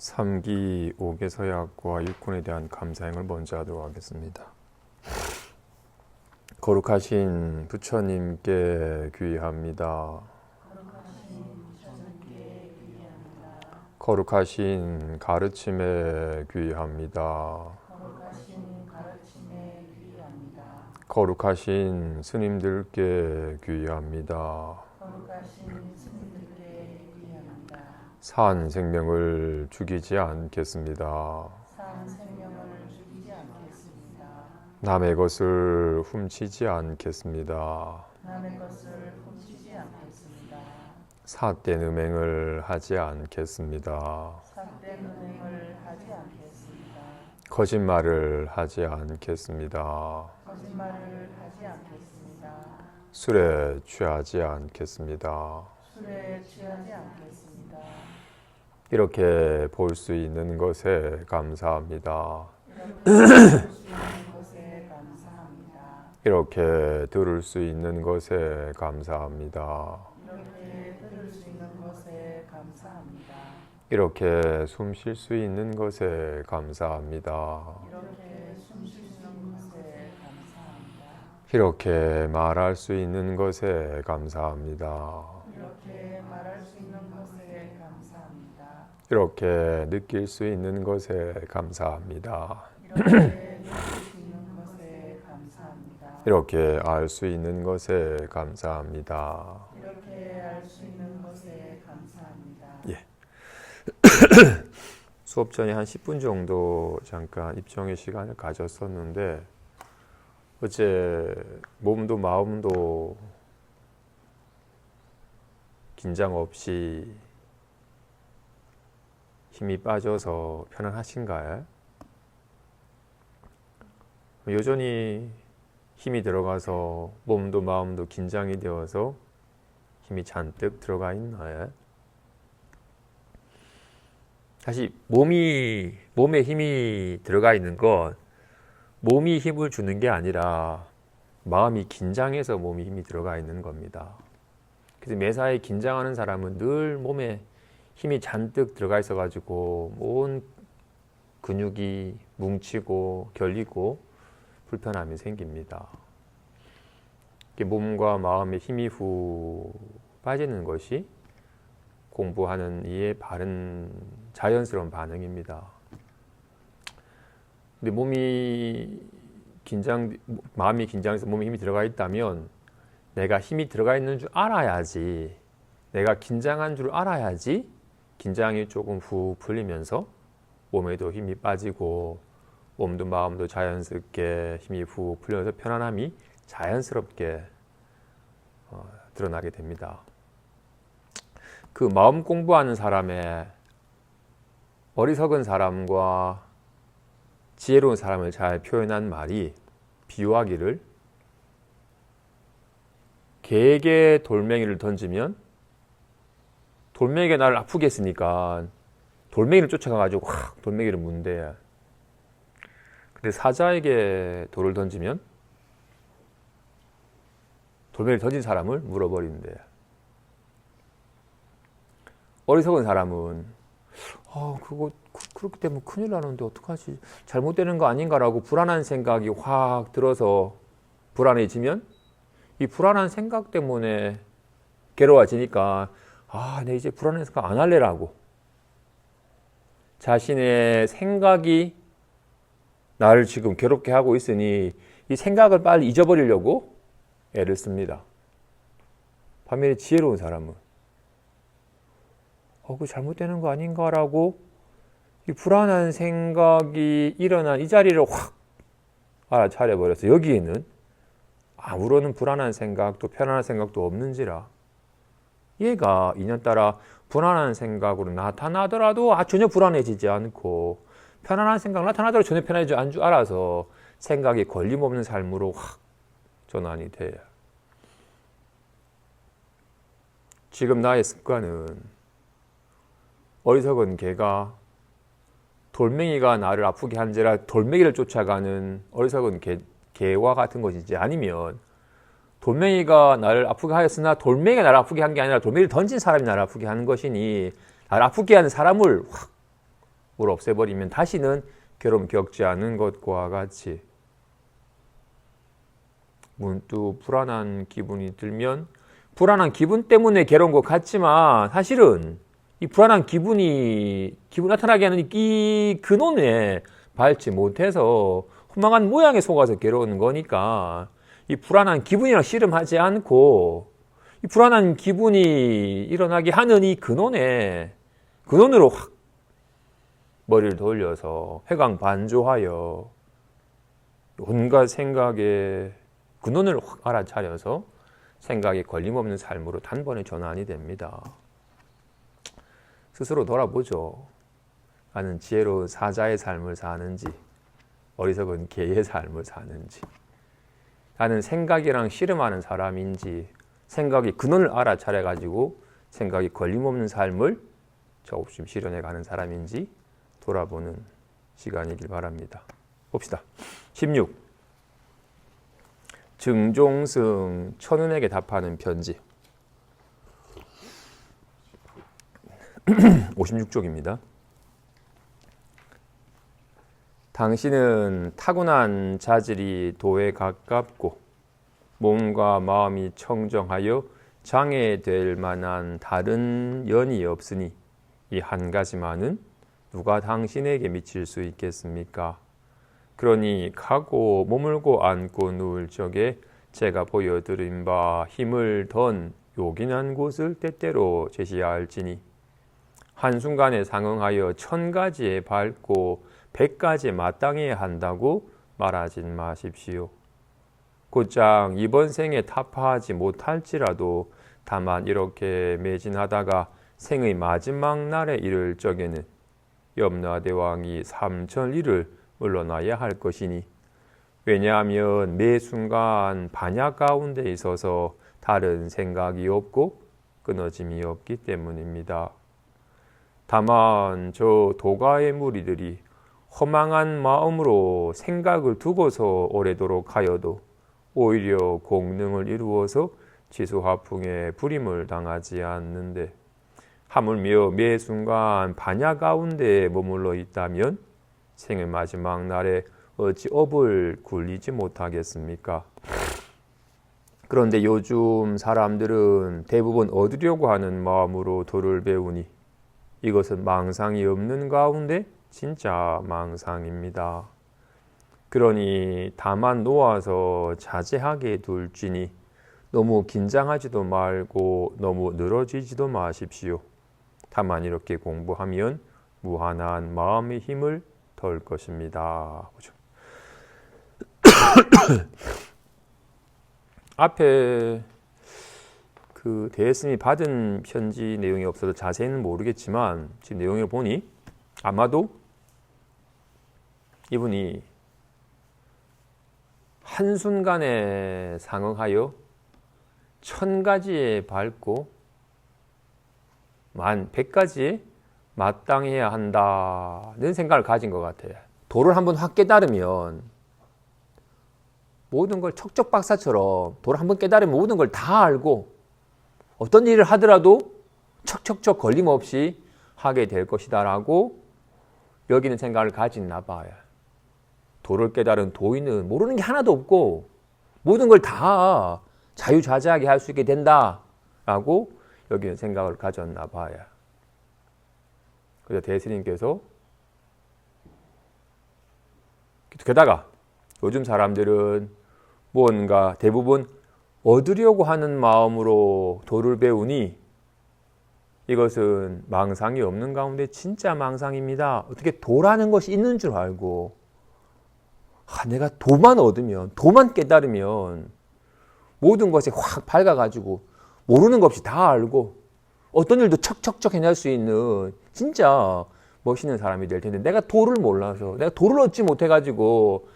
3기 5개 서약과 육군에 대한 감사행을 먼저 하도록 하겠습니다. 거룩하신 부처님께 귀의합니다. 거룩하신 가르침에 귀의합니다. 거룩하신 스님들께 귀의합니다. 산 생명을 죽이지 않겠습니다. 남의 것을 훔치지 않겠습니다. 삿된 음행을 하지 않겠습니다. 거짓말을 하지 않겠습니다. 술에 취하지 않겠습니다. 이렇게 볼 수 있는 것에 감사합니다. 이렇게 들을 수 있는 것에 감사합니다. 이렇게 숨 쉴 수 있는 것에 감사합니다. 이렇게 말할 수 있는 것에 감사합니다. 이렇게 느낄 수 있는 것에 감사합니다. 이렇게 알 수 있는 것에 감사합니다. 예. 수업 전에 한 10분 정도 잠깐 입정의 시간을 가졌었는데 어제 몸도 마음도 긴장 없이 힘이 빠져서 편안하신가요? 여전히 힘이 들어가서 몸도 마음도 긴장이 되어서 힘이 잔뜩 들어가 있나요? 사실 몸에 힘이 들어가 있는 건 몸이 힘을 주는 게 아니라 마음이 긴장해서 몸이 힘이 들어가 있는 겁니다. 그래서 매사에 긴장하는 사람은 늘 몸에 힘이 잔뜩 들어가 있어가지고 온 근육이 뭉치고 결리고 불편함이 생깁니다. 몸과 마음에 힘이 후 빠지는 것이 공부하는 이의 바른 자연스러운 반응입니다. 근데 마음이 긴장해서 몸에 힘이 들어가 있다면 내가 힘이 들어가 있는 줄 알아야지, 내가 긴장한 줄 알아야지 긴장이 조금 후 풀리면서 몸에도 힘이 빠지고 몸도 마음도 자연스럽게 힘이 후 풀려서 편안함이 자연스럽게 드러나게 됩니다. 그 마음 공부하는 사람의 어리석은 사람과 지혜로운 사람을 잘 표현한 말이 비유하기를 개에게 돌멩이를 던지면 돌멩이가 나를 아프게 했으니까 돌멩이를 쫓아가가지고 확 돌멩이를 문대. 근데 사자에게 돌을 던지면 돌멩이를 던진 사람을 물어버린대. 어리석은 사람은 그거 그렇게 되면 큰일 나는데 어떡하지? 잘못되는 거 아닌가라고 불안한 생각이 확 들어서 불안해지면 이 불안한 생각 때문에 괴로워지니까 내 이제 불안한 생각 안 할래라고 자신의 생각이 나를 지금 괴롭게 하고 있으니 이 생각을 빨리 잊어버리려고 애를 씁니다. 반면에 지혜로운 사람은 그거 잘못되는 거 아닌가라고 이 불안한 생각이 일어난 이 자리를 확 알아차려버려서 여기에는 아무런 불안한 생각도 편안한 생각도 없는지라 얘가 인연따라 불안한 생각으로 나타나더라도 전혀 불안해지지 않고 편안한 생각 나타나더라도 전혀 편안해지지 않은 줄 알아서 생각이 걸림없는 삶으로 확 전환이 돼요. 지금 나의 습관은 어리석은 개가 돌멩이가 나를 아프게 한지라 돌멩이를 쫓아가는 어리석은 개와 같은 것이지, 아니면 돌멩이가 나를 아프게 하였으나 돌멩이가 나를 아프게 한 게 아니라 돌멩이를 던진 사람이 나를 아프게 하는 것이니 나를 아프게 하는 사람을 확 없애버리면 다시는 괴로움 겪지 않는 것과 같이 문득 불안한 기분이 들면 불안한 기분 때문에 괴로운 것 같지만 사실은 이 불안한 기분 나타나게 하는 이 근원에 밟지 못해서 허망한 모양에 속아서 괴로운 거니까 이 불안한 기분이랑 씨름하지 않고 이 불안한 기분이 일어나게 하는 이 근원으로 확 머리를 돌려서 회광반조하여 온갖 생각의 근원을 확 알아차려서 생각이 걸림없는 삶으로 단번에 전환이 됩니다. 스스로 돌아보죠. 나는 지혜로운 사자의 삶을 사는지 어리석은 개의 삶을 사는지, 나는 생각이랑 씨름하는 사람인지, 생각이 근원을 알아차려가지고 생각이 걸림없는 삶을 조금씩 실현해가는 사람인지 돌아보는 시간이길 바랍니다. 봅시다. 16. 증종승 천운에게 답하는 편지. 56쪽입니다. 당신은 타고난 자질이 도에 가깝고 몸과 마음이 청정하여 장애될 만한 다른 연이 없으니 이 한 가지만은 누가 당신에게 미칠 수 있겠습니까? 그러니 가고 머물고 앉고 누울 적에 제가 보여드린 바 힘을 던 요긴한 곳을 때때로 제시할지니 한순간에 상응하여 1000가지에 밟고 100가지에 마땅해야 한다고 말하진 마십시오. 곧장 이번 생에 타파하지 못할지라도 다만 이렇게 매진하다가 생의 마지막 날에 이를 적에는 염라대왕이 삼천리를 물러나야 할 것이니, 왜냐하면 매 순간 반야 가운데 있어서 다른 생각이 없고 끊어짐이 없기 때문입니다. 다만 저 도가의 무리들이 허망한 마음으로 생각을 두고서 오래도록 하여도 오히려 공능을 이루어서 지수화풍에 불임을 당하지 않는데, 하물며 매 순간 반야 가운데 머물러 있다면 생의 마지막 날에 어찌 업을 굴리지 못하겠습니까? 그런데 요즘 사람들은 대부분 얻으려고 하는 마음으로 도를 배우니 이것은 망상이 없는 가운데 진짜 망상입니다. 그러니 다만 놓아서 자제하게 둘지니 너무 긴장하지도 말고 너무 늘어지지도 마십시오. 다만 이렇게 공부하면 무한한 마음의 힘을 덜 것입니다. 보죠. 앞에 그 대스님이 받은 편지 내용이 없어서 자세히는 모르겠지만 지금 내용을 보니 아마도 이분이 한순간에 상응하여 1000가지에 밟고 100가지에 마땅해야 한다는 생각을 가진 것 같아요. 도를 한번 확 깨달으면 모든 걸 척척박사처럼 도를 한번 깨달으면 모든 걸 다 알고 어떤 일을 하더라도 척척척 걸림없이 하게 될 것이다 라고 여기는 생각을 가지나 봐요. 도를 깨달은 도인은 모르는 게 하나도 없고 모든 걸 다 자유자재하게 할 수 있게 된다 라고 여기는 생각을 가졌나 봐요. 그래서 대스님께서 게다가 요즘 사람들은 뭔가 대부분 얻으려고 하는 마음으로 도를 배우니 이것은 망상이 없는 가운데 진짜 망상입니다. 어떻게 도라는 것이 있는 줄 알고 내가 도만 얻으면 도만 깨달으면 모든 것에 확 밝아가지고 모르는 것 없이 다 알고 어떤 일도 척척척 해낼 수 있는 진짜 멋있는 사람이 될 텐데 내가 도를 몰라서 내가 도를 얻지 못해가지고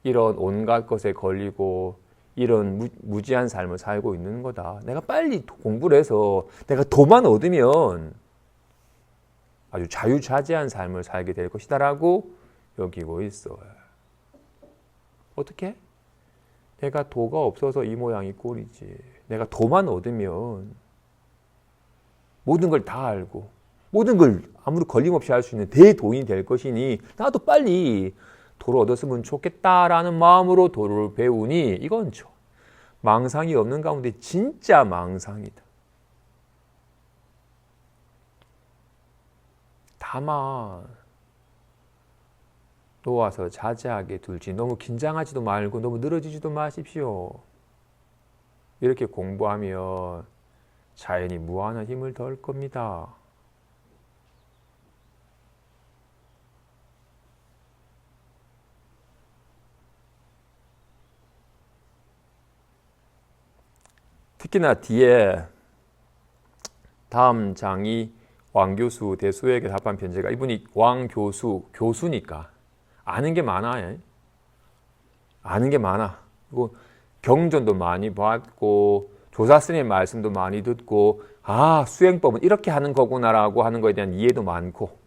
이런 온갖 것에 걸리고 이런 무지한 삶을 살고 있는 거다. 내가 빨리 공부를 해서 내가 도만 얻으면 아주 자유자재한 삶을 살게 될 것이다 라고 여기고 있어요. 어떻게? 내가 도가 없어서 이 모양이 꼴이지. 내가 도만 얻으면 모든 걸 다 알고 모든 걸 아무리 걸림없이 할 수 있는 대도인이 될 것이니 나도 빨리 도를 얻었으면 좋겠다라는 마음으로 도를 배우니 이건 망상이 없는 가운데 진짜 망상이다. 다만 놓아서 자제하게 둘지 너무 긴장하지도 말고 너무 늘어지지도 마십시오. 이렇게 공부하면 자연히 무한한 힘을 덜 겁니다. 특히나 뒤에 다음 장이 왕교수 대수에게 답한 편지가 이분이 왕교수, 교수니까 아는 게 많아요. 아는 게 많아. 그리고 경전도 많이 봤고 조사스님의 말씀도 많이 듣고 수행법은 이렇게 하는 거구나라고 하는 거에 대한 이해도 많고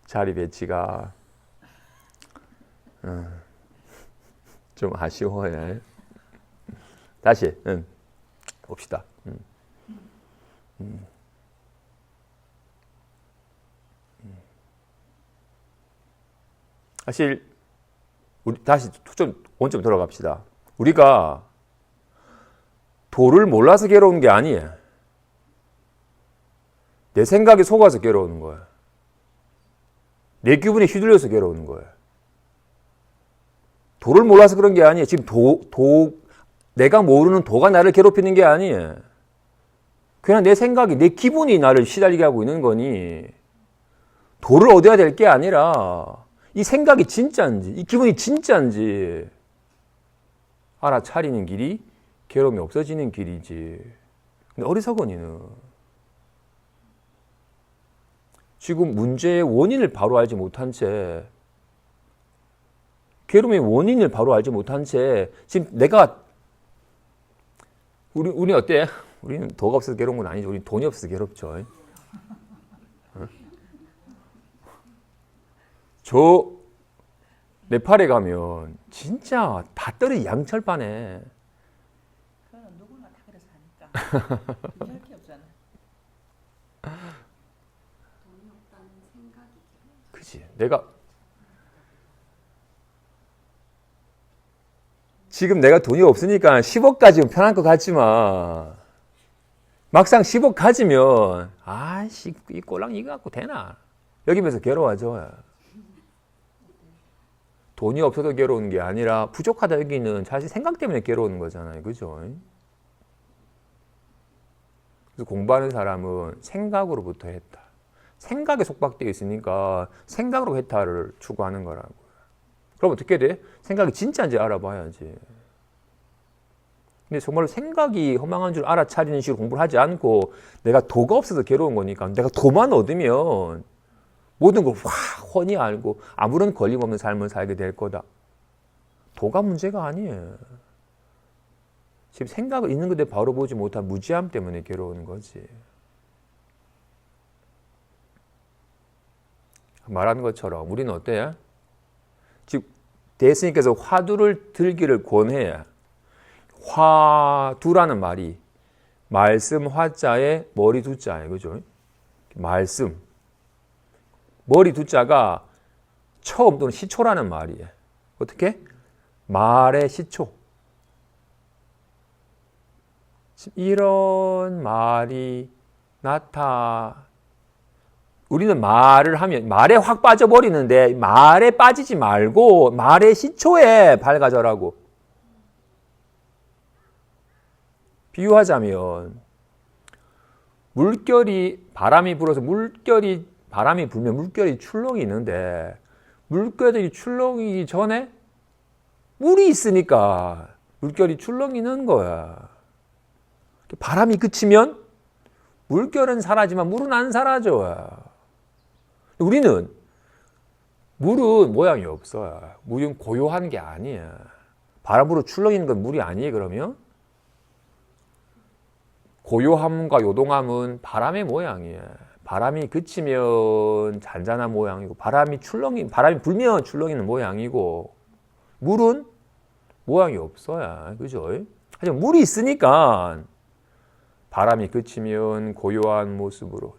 자리 배치가 좀 아쉬워요. 다시 봅시다. 사실 우리 다시 원점 돌아갑시다. 우리가 도를 몰라서 괴로운 게 아니에요. 내 생각에 속아서 괴로우는 거예요. 내 기분에 휘둘려서 괴로우는 거예요. 도를 몰라서 그런 게 아니에요. 지금 내가 모르는 도가 나를 괴롭히는 게 아니에요. 그냥 내 생각이, 내 기분이 나를 시달리게 하고 있는 거니 도를 얻어야 될 게 아니라 이 생각이 진짜인지 이 기분이 진짜인지 알아차리는 길이 괴로움이 없어지는 길이지. 근데 어리석은이는 지금 문제의 원인을 바로 알지 못한 채 괴로움의 원인을 바로 알지 못한 채 지금 내가 우리 어때? 우리는 도가 없어서 괴로운 건 아니죠. 우리 돈이 없어서 괴롭죠. 저 네팔에 가면 진짜 다 떨어지 양철반에. 그건 누구나 다 그래서 하니까. 이해할 게 없잖아. 돈이 없다는 생각이 그치. 지금 내가 돈이 없으니까 10억 가지면 편할 것 같지만 막상 10억 가지면 아이씨 이 꼴랑 이거 갖고 되나? 여기면서 괴로워져. 돈이 없어서 괴로운 게 아니라 부족하다 여기는 사실 생각 때문에 괴로운 거잖아요. 그죠? 그래서 공부하는 사람은 생각으로부터 했다. 생각에 속박되어 있으니까 생각으로 해탈을 추구하는 거라고요. 그럼 어떻게 돼? 생각이 진짜인지 알아봐야지. 근데 정말로 생각이 허망한 줄 알아차리는 식으로 공부를 하지 않고 내가 도가 없어서 괴로운 거니까 내가 도만 얻으면 모든 걸 훤히 알고 아무런 걸림없는 삶을 살게 될 거다. 도가 문제가 아니에요. 지금 생각을 있는 그대로 바로 보지 못한 무지함 때문에 괴로운 거지. 말하는 것처럼 우리는 어때요? 즉 대스님께서 화두를 들기를 권해요. 화두라는 말이 말씀 화자에 머리 두자예요. 그죠? 말씀. 머리 두자가 처음 또는 시초라는 말이에요. 어떻게? 말의 시초. 이런 말이 우리는 말을 하면 말에 확 빠져버리는데 말에 빠지지 말고 말의 시초에 밝아져라고. 비유하자면 바람이 불어서 바람이 불면 물결이 출렁이 있는데 물결이 출렁이기 전에 물이 있으니까 물결이 출렁이는 거야. 바람이 그치면 물결은 사라지만 물은 안 사라져. 우리는 물은 모양이 없어요. 물은 고요한 게 아니야. 바람으로 출렁이는 건 물이 아니에요. 그러면 고요함과 요동함은 바람의 모양이에요. 바람이 그치면 잔잔한 모양이고 바람이 불면 출렁이는 모양이고 물은 모양이 없어요. 그죠? 하지만 물이 있으니까 바람이 그치면 고요한 모습으로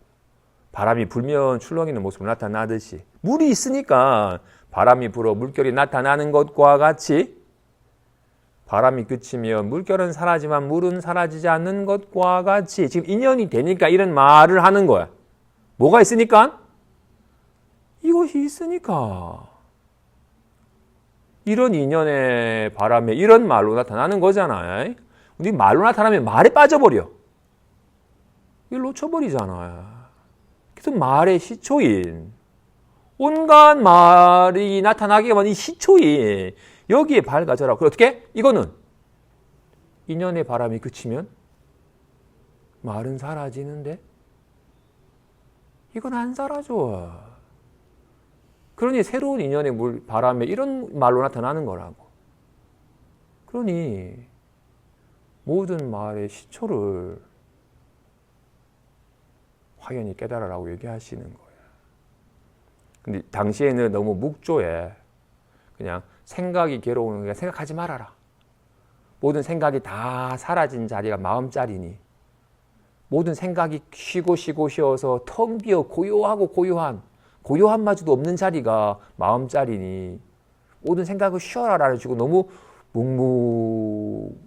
바람이 불면 출렁이는 모습으로 나타나듯이 물이 있으니까 바람이 불어 물결이 나타나는 것과 같이 바람이 그치면 물결은 사라지만 물은 사라지지 않는 것과 같이 지금 인연이 되니까 이런 말을 하는 거야. 뭐가 있으니까? 이것이 있으니까. 이런 인연의 바람에 이런 말로 나타나는 거잖아요. 우리 말로 나타나면 말에 빠져버려. 이걸 놓쳐버리잖아요. 그래서 말의 시초인 온갖 말이 나타나게 하면 이 시초인 여기에 밝아져라. 그럼 어떻게? 이거는 인연의 바람이 그치면 말은 사라지는데 이건 안 사라져. 그러니 새로운 인연의 바람에 이런 말로 나타나는 거라고. 그러니 모든 말의 시초를 확연히 깨달으라고 얘기하시는 거예요. 근데 당시에는 너무 묵조에 그냥 생각이 괴로우는 게 생각하지 말아라. 모든 생각이 다 사라진 자리가 마음자리니 모든 생각이 쉬고 쉬어서 텅 비어 고요하고 고요함마저도 없는 자리가 마음자리니 모든 생각을 쉬어라 해주고 너무 묵묵으로만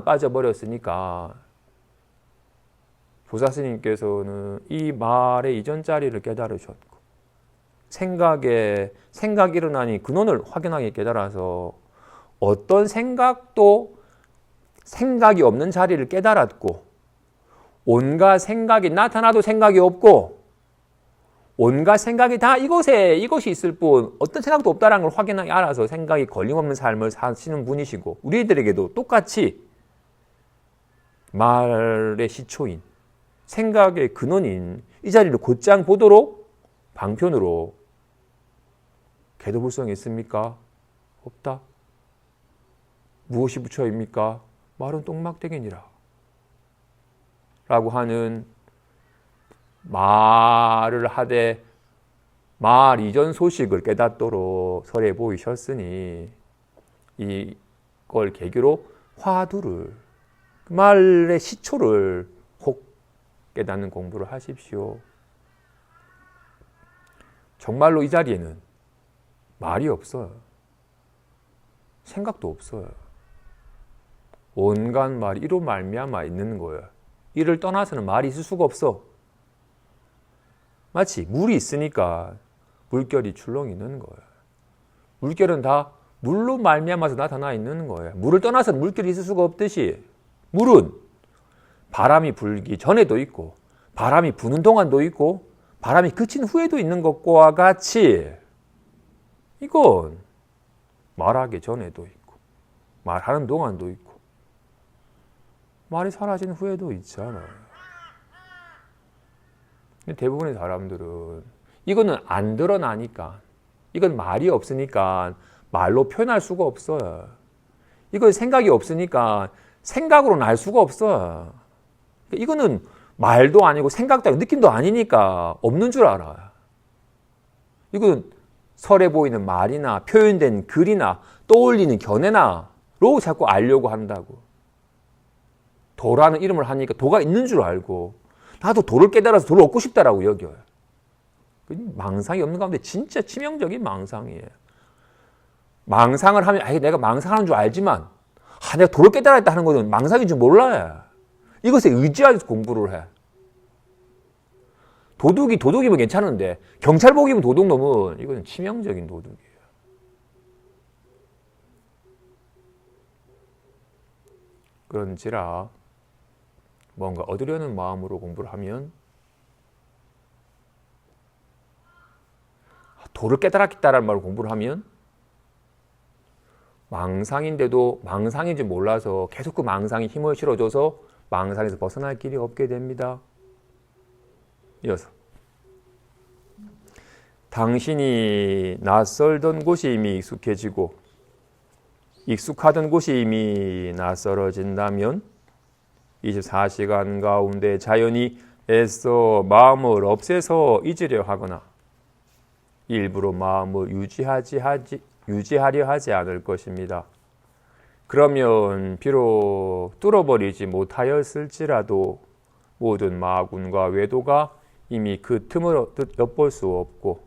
빠져버렸으니까 조사스님께서는 이 말의 이전 자리를 깨달으셨고 생각이 일어나니 근원을 확연하게 깨달아서 어떤 생각도 생각이 없는 자리를 깨달았고 온갖 생각이 나타나도 생각이 없고 온갖 생각이 다 이것이 있을 뿐 어떤 생각도 없다는 걸 확연하게 알아서 생각이 걸림없는 삶을 사시는 분이시고 우리들에게도 똑같이 말의 시초인 생각의 근원인 이 자리를 곧장 보도록 방편으로 개도불성이 있습니까? 없다. 무엇이 부처입니까? 말은 똥막대기니라. 라고 하는 말을 하되 말 이전 소식을 깨닫도록 설해 보이셨으니 이걸 계기로 화두를 말의 시초를 혹 깨닫는 공부를 하십시오. 정말로 이 자리에는 말이 없어요. 생각도 없어요. 온갖 말이 이로 말미암아 있는 거예요. 이를 떠나서는 말이 있을 수가 없어. 마치 물이 있으니까 물결이 출렁 있는 거예요. 물결은 다 물로 말미암아서 나타나 있는 거예요. 물을 떠나서는 물결이 있을 수가 없듯이 물은 바람이 불기 전에도 있고 바람이 부는 동안도 있고 바람이 그친 후에도 있는 것과 같이 이건 말하기 전에도 있고 말하는 동안도 있고 말이 사라진 후에도 있잖아요. 대부분의 사람들은 이거는 안 드러나니까 이건 말이 없으니까 말로 표현할 수가 없어요. 이건 생각이 없으니까 생각으로 날 수가 없어요. 이거는 말도 아니고 생각도 아니고 느낌도 아니니까 없는 줄 알아요. 이건 설에 보이는 말이나 표현된 글이나 떠올리는 견해나로 자꾸 알려고 한다고. 도라는 이름을 하니까 도가 있는 줄 알고 나도 도를 깨달아서 도를 얻고 싶다라고 여겨요. 망상이 없는 가운데 진짜 치명적인 망상이에요. 망상을 하면 내가 망상하는 줄 알지만 내가 도를 깨달았다 하는 것은 망상인 줄 몰라요. 이것에 의지하여서 공부를 해. 도둑이면 괜찮은데 경찰복이면 도둑놈은 이건 치명적인 도둑이에요. 그런지라 뭔가 얻으려는 마음으로 공부를 하면 도를 깨달았겠다라는 말로 공부를 하면 망상인데도 망상인지 몰라서 계속 그 망상이 힘을 실어줘서 망상에서 벗어날 길이 없게 됩니다. 이어서 당신이 낯설던 곳이 이미 익숙해지고 익숙하던 곳이 이미 낯설어진다면 24시간 가운데 자연이 애써 마음을 없애서 잊으려 하거나 일부러 마음을 유지하려 하지 않을 것입니다. 그러면 비록 뚫어버리지 못하였을지라도 모든 마군과 외도가 이미 그 틈을 엿볼 수 없고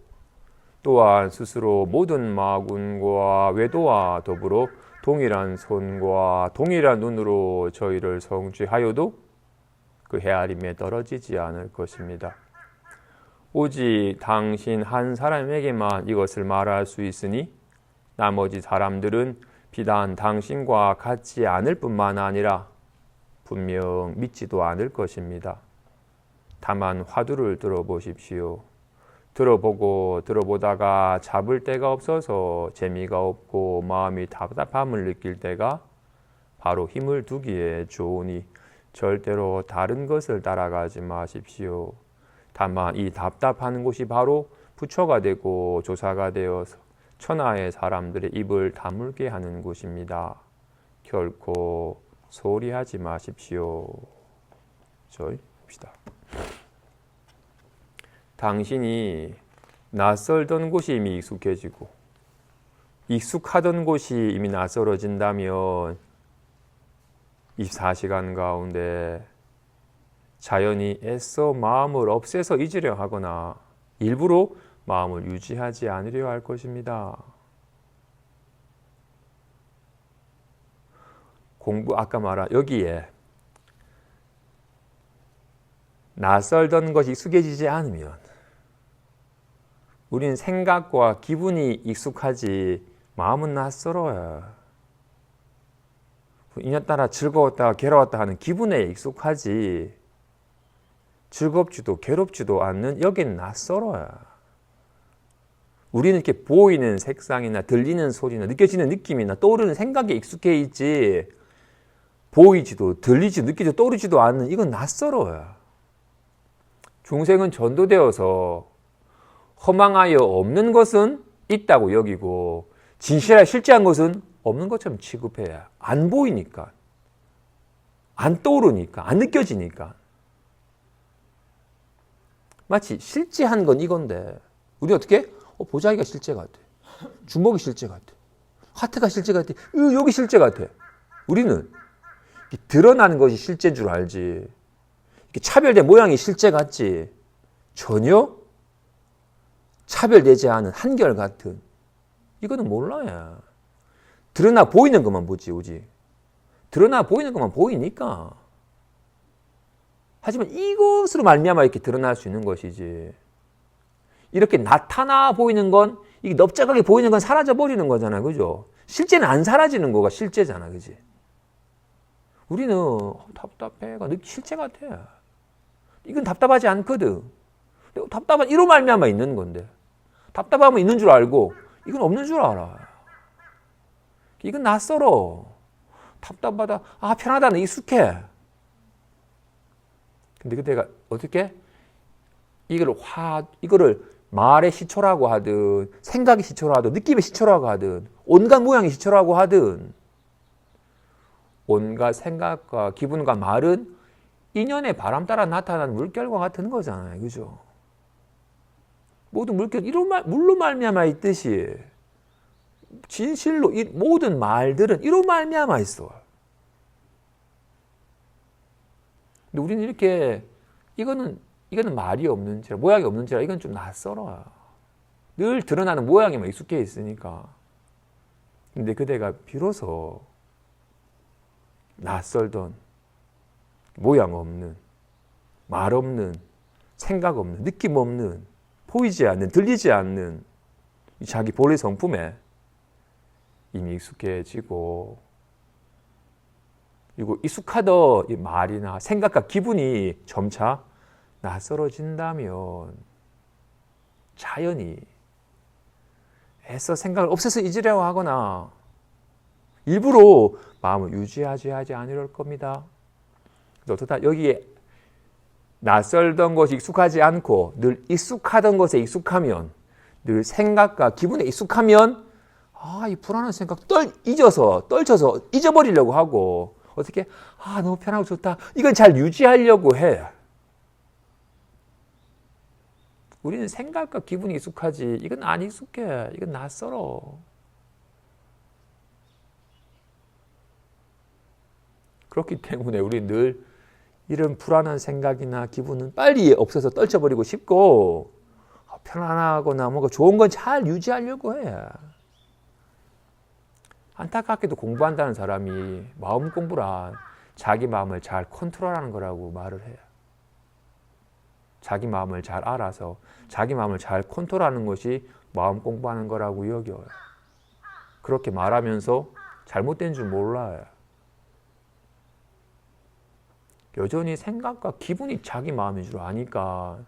또한 스스로 모든 마군과 외도와 더불어 동일한 손과 동일한 눈으로 저희를 성취하여도 그 헤아림에 떨어지지 않을 것입니다. 오직 당신 한 사람에게만 이것을 말할 수 있으니 나머지 사람들은 비단 당신과 같지 않을 뿐만 아니라 분명 믿지도 않을 것입니다. 다만 화두를 들어보십시오. 들어보다가 잡을 데가 없어서 재미가 없고 마음이 답답함을 느낄 때가 바로 힘을 두기에 좋으니 절대로 다른 것을 따라가지 마십시오. 다만 이 답답한 곳이 바로 부처가 되고 조사가 되어서 천하의 사람들의 입을 다물게 하는 곳입니다. 결코 소리하지 마십시오. 저희 봅시다. 당신이 낯설던 곳이 이미 익숙해지고 익숙하던 곳이 이미 낯설어진다면 24시간 가운데 자연이 애써 마음을 없애서 잊으려 하거나 일부러 마음을 유지하지 않으려 할 것입니다. 아까 말한 여기에 낯설던 것이 익숙해지지 않으면 우리는 생각과 기분이 익숙하지 마음은 낯설어요. 인연따라 즐거웠다 괴로웠다 하는 기분에 익숙하지 즐겁지도 괴롭지도 않는 여긴 낯설어요. 우리는 이렇게 보이는 색상이나 들리는 소리나 느껴지는 느낌이나 떠오르는 생각에 익숙해 있지 보이지도 들리지도 느끼지도 떠오르지도 않는 이건 낯설어요. 중생은 전도되어서 허망하여 없는 것은 있다고 여기고 진실하여 실제한 것은 없는 것처럼 취급해요. 안 보이니까, 안 떠오르니까, 안 느껴지니까. 마치 실제한 건 이건데 우리 어떻게? 보자기가 실제 같아. 주먹이 실제 같아. 하트가 실제 같아. 여기 실제 같아. 우리는 드러나는 것이 실제인 줄 알지. 차별된 모양이 실제 같지. 전혀 차별되지 않은 한결같은 이거는 몰라요. 드러나 보이는 것만 보지 오직. 드러나 보이는 것만 보이니까. 하지만 이것으로 말미암아 이렇게 드러날 수 있는 것이지. 이렇게 나타나 보이는 건 이게 넓적하게 보이는 건 사라져 버리는 거잖아, 그죠? 실제는 안 사라지는 거가 실제잖아, 그지? 우리는 답답해가 실제 같아. 이건 답답하지 않거든. 답답한 이로 말미암아 있는 건데 답답하면 있는 줄 알고 이건 없는 줄 알아. 이건 낯설어. 답답하다. 편하다는 익숙해. 근데 그때가 어떻게? 이거를 말의 시초라고 하든 생각의 시초라고 하든 느낌의 시초라고 하든 온갖 모양의 시초라고 하든 온갖 생각과 기분과 말은 인연의 바람 따라 나타나는 물결과 같은 거잖아요. 그죠? 모든 물결, 물로 말미암아 있듯이 진실로 모든 말들은 이로 말미암아 있어. 근데 우리는 이렇게 이거는 말이 없는지라 모양이 없는지라 이건 좀 낯설어. 늘 드러나는 모양에만 익숙해 있으니까. 근데 그대가 비로소 낯설던 모양 없는 말 없는 생각 없는 느낌 없는 보이지 않는 들리지 않는 자기 본래 성품에 이미 익숙해지고 그리고 익숙하던 이 말이나 생각과 기분이 점차 낯설어진다면 자연히 애써 생각을 없애서 잊으려고 하거나 일부러 마음을 유지하지 않으려 겁니다. 어떻다 여기에 낯설던 것이 익숙하지 않고 늘 익숙하던 것에 익숙하면 늘 생각과 기분에 익숙하면 이 불안한 생각 떨쳐서 잊어버리려고 하고 어떻게 너무 편하고 좋다. 이건 잘 유지하려고 해. 우리는 생각과 기분이 익숙하지 이건 안 익숙해. 이건 낯설어. 그렇기 때문에 우리 늘 이런 불안한 생각이나 기분은 빨리 없어서 떨쳐버리고 싶고 편안하거나 뭔가 좋은 건 잘 유지하려고 해. 안타깝게도 공부한다는 사람이 마음 공부란 자기 마음을 잘 컨트롤하는 거라고 말을 해요. 자기 마음을 잘 알아서 자기 마음을 잘 컨트롤하는 것이 마음 공부하는 거라고 여겨요. 그렇게 말하면서 잘못된 줄 몰라요. 여전히 생각과 기분이 자기 마음인 줄 아니까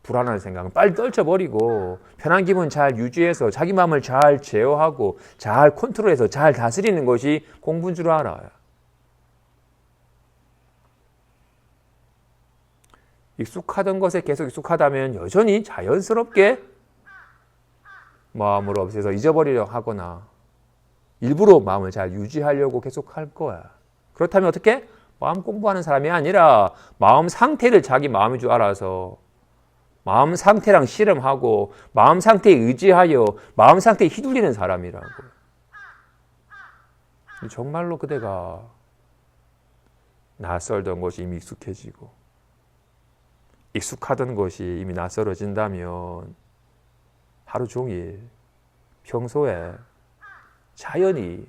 불안한 생각은 빨리 떨쳐버리고 편한 기분 잘 유지해서 자기 마음을 잘 제어하고 잘 컨트롤해서 잘 다스리는 것이 공부인 줄 알아요. 익숙하던 것에 계속 익숙하다면 여전히 자연스럽게 마음을 없애서 잊어버리려 하거나 일부러 마음을 잘 유지하려고 계속 할 거야. 그렇다면 어떻게? 마음 공부하는 사람이 아니라 마음 상태를 자기 마음인 줄 알아서 마음 상태랑 씨름하고 마음 상태에 의지하여 마음 상태에 휘둘리는 사람이라고. 정말로 그대가 낯설던 것이 이미 익숙해지고 익숙하던 것이 이미 낯설어진다면 하루 종일 평소에 자연히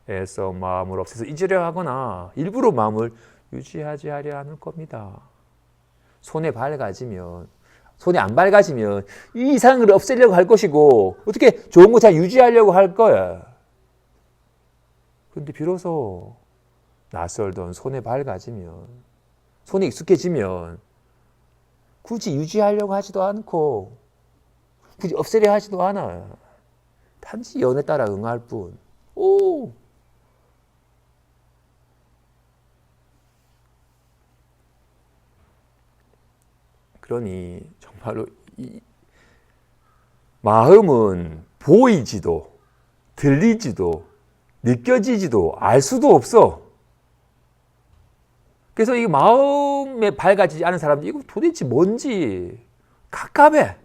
애써 마음을 없애서 잊으려 하거나 일부러 마음을 유지하지 하려 하는 겁니다. 손에 밝아지면 손이 안 밝아지면 이 이상을 없애려고 할 것이고 어떻게 좋은 거 잘 유지하려고 할 거야. 그런데 비로소 낯설던 손에 밝아지면 손이 익숙해지면 굳이 유지하려고 하지도 않고 굳이 없애려 하지도 않아. 단지 연에 따라 응할 뿐. 오! 그러니 정말로 이 마음은 보이지도 들리지도 느껴지지도 알 수도 없어. 그래서 이 마음에 밝아지지 않은 사람들 이거 도대체 뭔지 갑갑해.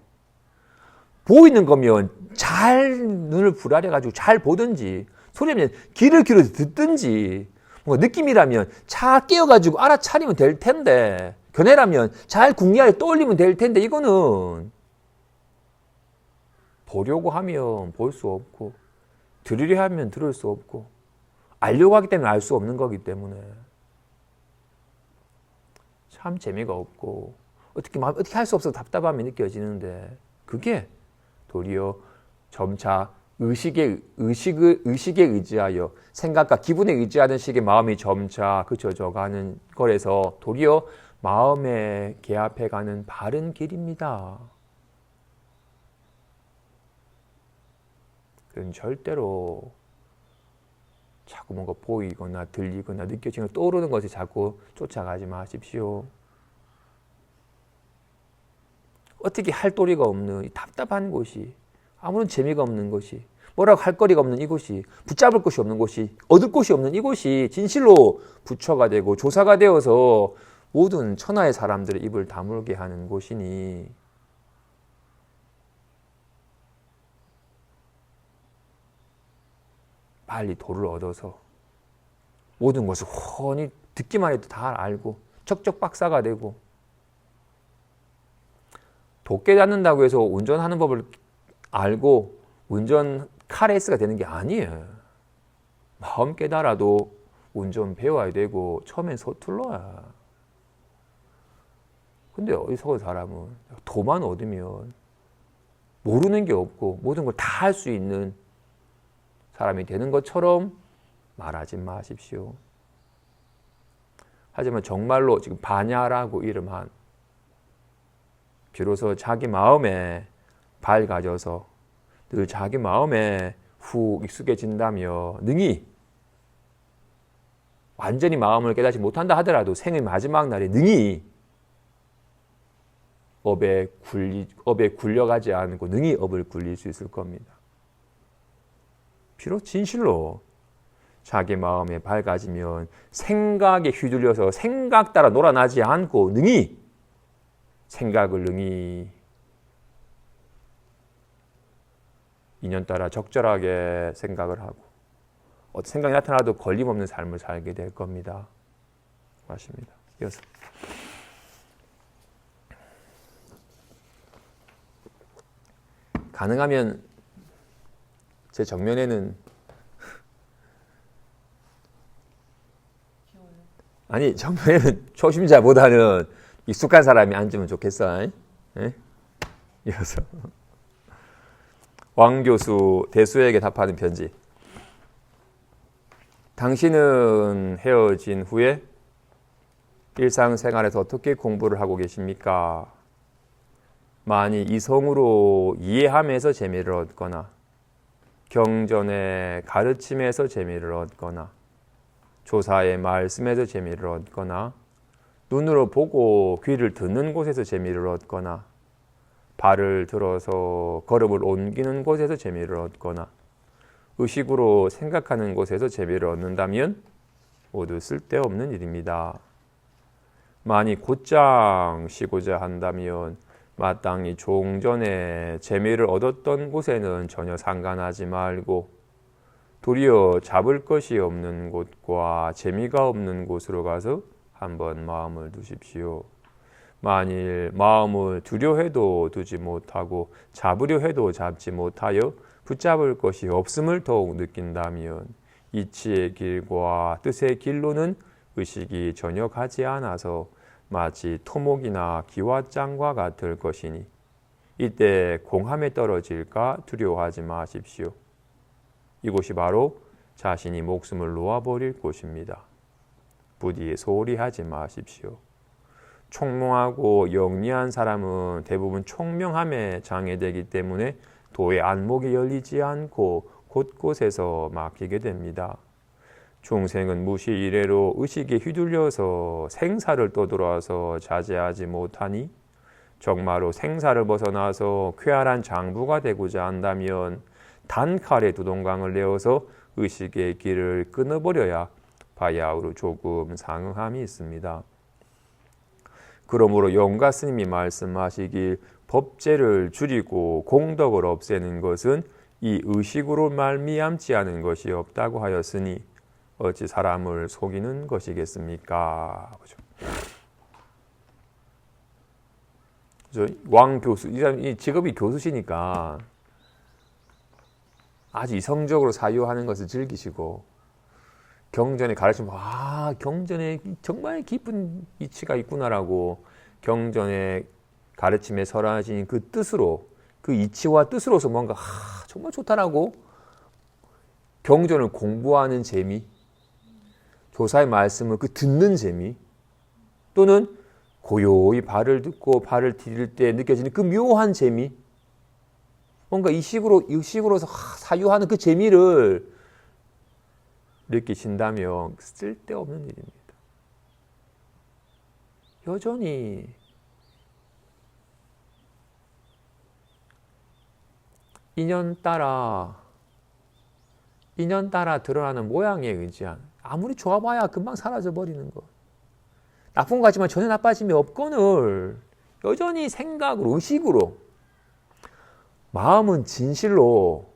보이는 거면 잘 눈을 부라려가지고 잘 보든지 소리면 귀를 기울여서 듣든지 뭔가 느낌이라면 잘 깨어가지고 알아차리면 될 텐데 견해라면 잘 궁리하여 떠올리면 될 텐데 이거는 보려고 하면 볼 수 없고 들으려 하면 들을 수 없고 알려고 하기 때문에 알 수 없는 거기 때문에 참 재미가 없고 어떻게 할 수 없어서 답답함이 느껴지는데 그게 도리어 점차 의식에 의지하여 생각과 기분에 의지하는 식의 마음이 점차 그쳐져가는 거라서 도리어 마음에 개합해가는 바른 길입니다. 그건 절대로 자꾸 뭔가 보이거나 들리거나 느껴지거나 떠오르는 것에 자꾸 쫓아가지 마십시오. 어떻게 할 도리가 없는 이 답답한 곳이 아무런 재미가 없는 것이 뭐라고 할 거리가 없는 이곳이 붙잡을 곳이 없는 곳이 얻을 곳이 없는 이곳이 진실로 부처가 되고 조사가 되어서 모든 천하의 사람들의 입을 다물게 하는 곳이니 빨리 도를 얻어서 모든 것을 훤히 듣기만 해도 다 알고 척척 박사가 되고 도 깨닫는다고 해서 운전하는 법을 알고 운전 카레이스가 되는 게 아니에요. 마음 깨달아도 운전 배워야 되고 처음엔 서툴러야. 근데 어디서 사람은 도만 얻으면 모르는 게 없고 모든 걸 다 할 수 있는 사람이 되는 것처럼 말하지 마십시오. 하지만 정말로 지금 반야라고 이름한 비로소 자기 마음에 밝아져서 늘 자기 마음에 훅 익숙해진다며 능히 완전히 마음을 깨닫지 못한다 하더라도 생의 마지막 날에 능히 업에 굴려가지 않고 능히 업을 굴릴 수 있을 겁니다. 비록 진실로 자기 마음에 밝아지면 생각에 휘둘려서 생각 따라 놀아나지 않고 능히 생각을 능히 인연 따라 적절하게 생각을 하고 어떤 생각이 나타나도 걸림없는 삶을 살게 될 겁니다. 맞습니다. 이어서 가능하면 제 정면에는 아니 정면에는 초심자보다는 익숙한 사람이 앉으면 좋겠어. 예? 이어서 왕 교수 대수에게 답하는 편지. 당신은 헤어진 후에 일상생활에서 어떻게 공부를 하고 계십니까? 많이 이성으로 이해함에서 재미를 얻거나 경전의 가르침에서 재미를 얻거나 조사의 말씀에서 재미를 얻거나 눈으로 보고 귀를 듣는 곳에서 재미를 얻거나 발을 들어서 걸음을 옮기는 곳에서 재미를 얻거나 의식으로 생각하는 곳에서 재미를 얻는다면 모두 쓸데없는 일입니다. 많이 곧장 쉬고자 한다면 마땅히 종전에 재미를 얻었던 곳에는 전혀 상관하지 말고 도리어 잡을 것이 없는 곳과 재미가 없는 곳으로 가서 한번 마음을 두십시오. 만일 마음을 두려 해도 두지 못하고 잡으려 해도 잡지 못하여 붙잡을 것이 없음을 더욱 느낀다면 이치의 길과 뜻의 길로는 의식이 전혀 가지 않아서 마치 토목이나 기와장과 같을 것이니 이때 공함에 떨어질까 두려워하지 마십시오. 이곳이 바로 자신이 목숨을 놓아버릴 곳입니다. 부디 소홀히 하지 마십시오. 총명하고 영리한 사람은 대부분 총명함에 장애되기 때문에 도의 안목이 열리지 않고 곳곳에서 막히게 됩니다. 중생은 무시 이래로 의식에 휘둘려서 생사를 떠돌아서 자제하지 못하니 정말로 생사를 벗어나서 쾌활한 장부가 되고자 한다면 단칼에 두동강을 내어서 의식의 길을 끊어버려야 바야흐로 조금 상응함이 있습니다. 그러므로 영가 스님이 말씀하시길 법제를 줄이고 공덕을 없애는 것은 이 의식으로 말미암지 않은 것이 없다고 하였으니 어찌 사람을 속이는 것이겠습니까? 왕 교수, 이 직업이 교수시니까 아주 이성적으로 사유하는 것을 즐기시고 경전에 가르치면 경전에 정말 깊은 이치가 있구나라고 경전의 가르침에 설하신 그 뜻으로 그 이치와 뜻으로서 뭔가 정말 좋다라고 경전을 공부하는 재미, 조사의 말씀을 듣는 재미, 또는 고요히 발을 듣고 발을 디딜 때 느껴지는 그 묘한 재미, 뭔가 의식으로서 사유하는 그 재미를 느끼신다면 쓸데없는 일입니다. 여전히 인연 따라 드러나는 모양에 의지한 아무리 좋아봐야 금방 사라져버리는 것. 나쁜 것 같지만 전혀 나빠짐이 없거늘 여전히 생각으로 의식으로 마음은 진실로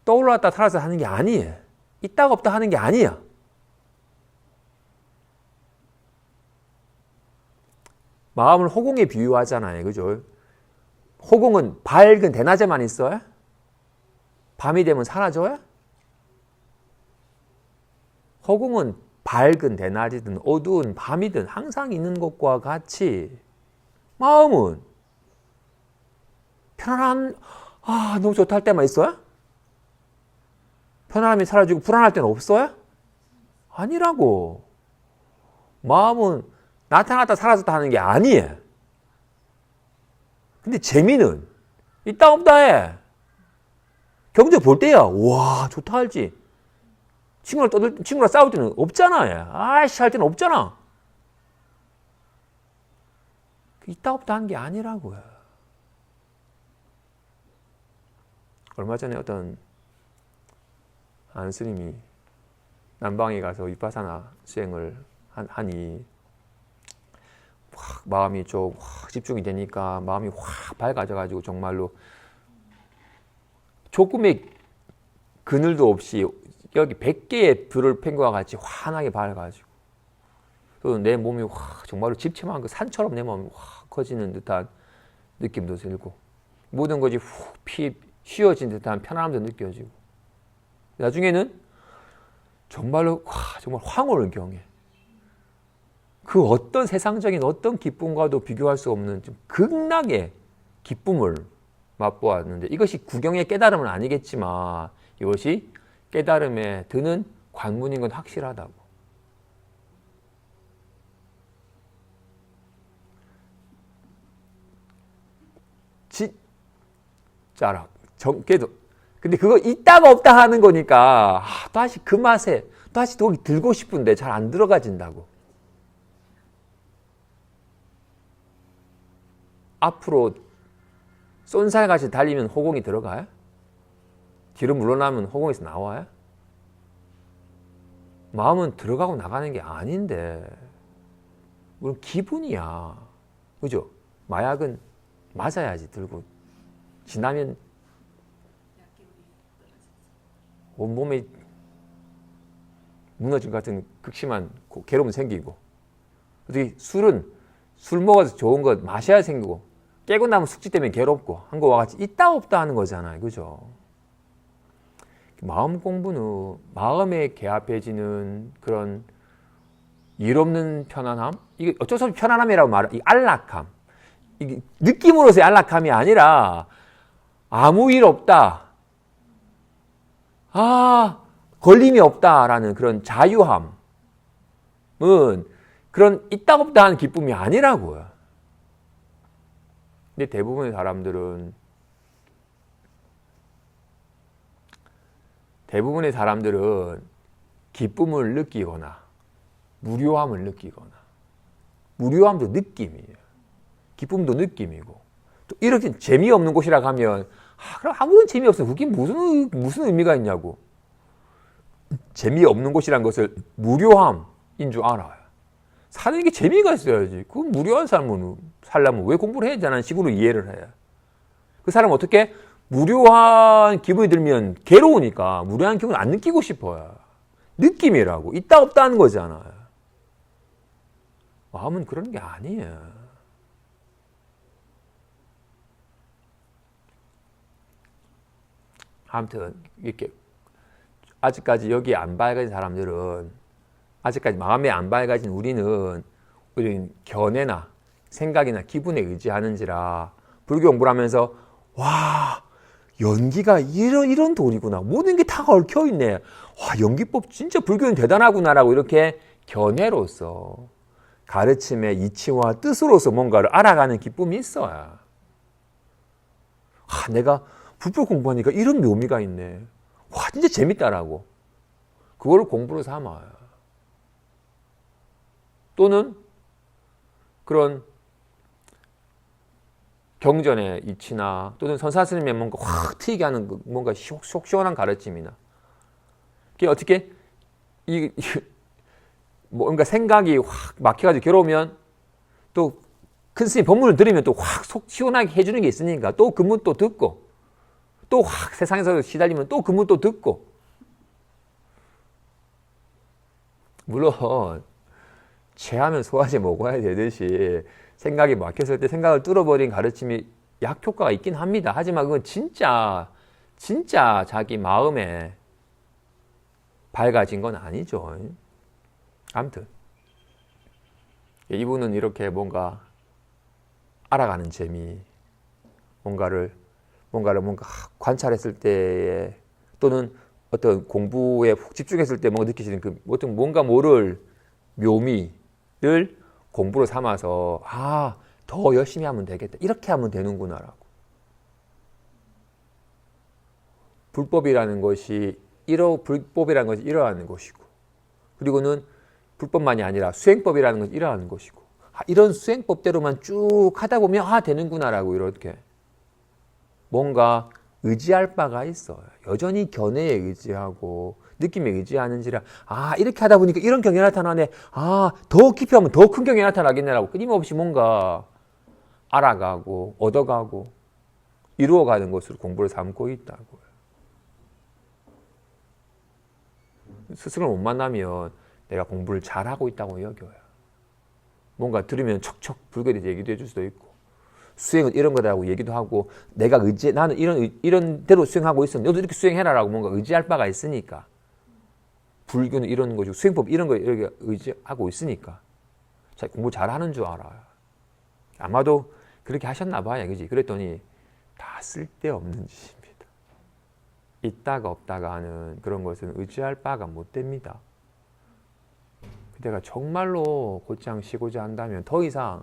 떠올랐다 사라져 하는 게 아니에요. 있다가 없다 하는 게 아니야. 마음을 호공에 비유하잖아요. 그죠? 호공은 밝은 대낮에만 있어요? 밤이 되면 사라져요? 호공은 밝은 대낮이든 어두운 밤이든 항상 있는 것과 같이 마음은 편안한 너무 좋다 할 때만 있어요? 편안함이 사라지고 불안할 때는 없어요? 아니라고. 마음은 나타났다 사라졌다 하는 게 아니에요. 근데 재미는 있다 없다 해. 경제 볼 때야 와 좋다 할지 친구랑 싸울 때는 없잖아. 아이씨 할 때는 없잖아. 있다 없다 하는 게 아니라고요. 얼마 전에 어떤 안 스님이 남방에 가서 위파사나 수행을 하니 확 마음이 좀 확 집중이 되니까 마음이 확 밝아져가지고 정말로 조금의 그늘도 없이 여기 100개의 불을 팬 것과 같이 환하게 밝아가지고 또 내 몸이 확 정말로 집채만 그 산처럼 내 마음이 확 커지는 듯한 느낌도 들고 모든 것이 훅 쉬어진 듯한 편안함도 느껴지고 나중에는 정말로 정말 황홀을 경해. 그 어떤 세상적인 어떤 기쁨과도 비교할 수 없는 좀 극락의 기쁨을 맛보았는데 이것이 구경의 깨달음은 아니겠지만 이것이 깨달음에 드는 관문인 건 확실하다고. 진짜라. 근데 그거 있다가 없다 하는 거니까 다시 그 맛에 다시 거기 들고 싶은데 잘 안 들어가진다고. 앞으로 쏜살같이 달리면 호공이 들어가요? 뒤로 물러나면 호공에서 나와요? 마음은 들어가고 나가는 게 아닌데 물론 기분이야. 그죠? 마약은 맞아야지 들고 지나면 온몸에 무너진 것 같은 극심한 괴로움 생기고 어떻게 술은 술 먹어서 좋은 거 마셔야 생기고 깨고 나면 숙취 때문에 괴롭고 한 거와 같이 있다 없다 하는 거잖아요. 그죠? 마음 공부는 마음에 개합해지는 그런 일 없는 편안함? 이게 어쩔 수 없이 편안함이라고 말해. 이 안락함. 이게 느낌으로서의 안락함이 아니라 아무 일 없다. 걸림이 없다라는 그런 자유함은 그런 있다 없다 하는 기쁨이 아니라고요. 근데 대부분의 사람들은 기쁨을 느끼거나 무료함을 느끼거나 무료함도 느낌이에요. 기쁨도 느낌이고 또 이렇게 재미없는 곳이라고 하면 그럼 아무런 재미없으면 그게 무슨 의미가 있냐고. 재미없는 곳이란 것을 무료함인 줄 알아요. 사는 게 재미가 있어야지. 그 무료한 삶은 살려면 왜 공부를 해야 되는 식으로 이해를 해요. 그 사람은 어떻게 무료한 기분이 들면 괴로우니까 무료한 기분을 안 느끼고 싶어요. 느낌이라고. 있다 없다 하는 거잖아요. 마음은 그런 게 아니에요. 아무튼 이렇게 아직까지 여기에 안 밝아진 사람들은 아직까지 마음에 안 밝아진 우리는 견해나 생각이나 기분에 의지하는지라 불교 공부를 하면서 와 연기가 이런 도리구나. 모든 게 다 얽혀있네. 와 연기법 진짜 불교는 대단하구나라고 이렇게 견해로서 가르침의 이치와 뜻으로서 뭔가를 알아가는 기쁨이 있어요. 내가 불교 공부하니까 이런 묘미가 있네. 와 진짜 재밌다라고. 그거를 공부로 삼아요. 또는 그런 경전의 이치나 또는 선사 스님의 뭔가 확 튀게 하는 뭔가 속 시원한 가르침이나 그게 어떻게 뭔가 생각이 확 막혀가지고 괴로우면 또 큰 스님 법문을 들으면 또 확 속 시원하게 해주는 게 있으니까 또 그 문 또 듣고 또 확 세상에서 시달리면 또 그 문 또 듣고 물론 체하면 소화제 먹어야 되듯이 생각이 막혔을 때 생각을 뚫어버린 가르침이 약효과가 있긴 합니다. 하지만 그건 진짜 자기 마음에 밝아진 건 아니죠. 아무튼 이분은 이렇게 뭔가 알아가는 재미, 뭔가 관찰했을 때에 또는 어떤 공부에 푹 집중했을 때 뭔가 느끼시는 그 어떤 뭔가 모를 묘미를 공부로 삼아서 더 열심히 하면 되겠다. 이렇게 하면 되는구나라고. 불법이라는 것이 이러하는 것이고 그리고는 불법만이 아니라 수행법이라는 것이 이러하는 것이고 이런 수행법대로만 쭉 하다 보면 되는구나라고 이렇게 뭔가 의지할 바가 있어요. 여전히 견해에 의지하고 느낌에 의지하는지라 이렇게 하다 보니까 이런 경향이 나타나네. 더 깊이 하면 더 큰 경향이 나타나겠네라고 끊임없이 뭔가 알아가고 얻어가고 이루어가는 것으로 공부를 삼고 있다고요. 스승을 못 만나면 내가 공부를 잘하고 있다고 여겨요. 뭔가 들으면 척척 불거리 얘기도 해줄 수도 있고 수행은 이런 거라고 얘기도 하고 내가 나는 이런 대로 수행하고 있어. 너도 이렇게 수행해라라고 뭔가 의지할 바가 있으니까. 불교는 이런 거죠. 수행법 이런 거 이렇게 의지하고 있으니까. 공부 잘하는 줄 알아요. 아마도 그렇게 하셨나 봐요. 그지? 그랬더니 다 쓸데없는 짓입니다. 있다가 없다가 하는 그런 것은 의지할 바가 못 됩니다. 내가 정말로 곧장 쉬고자 한다면 더 이상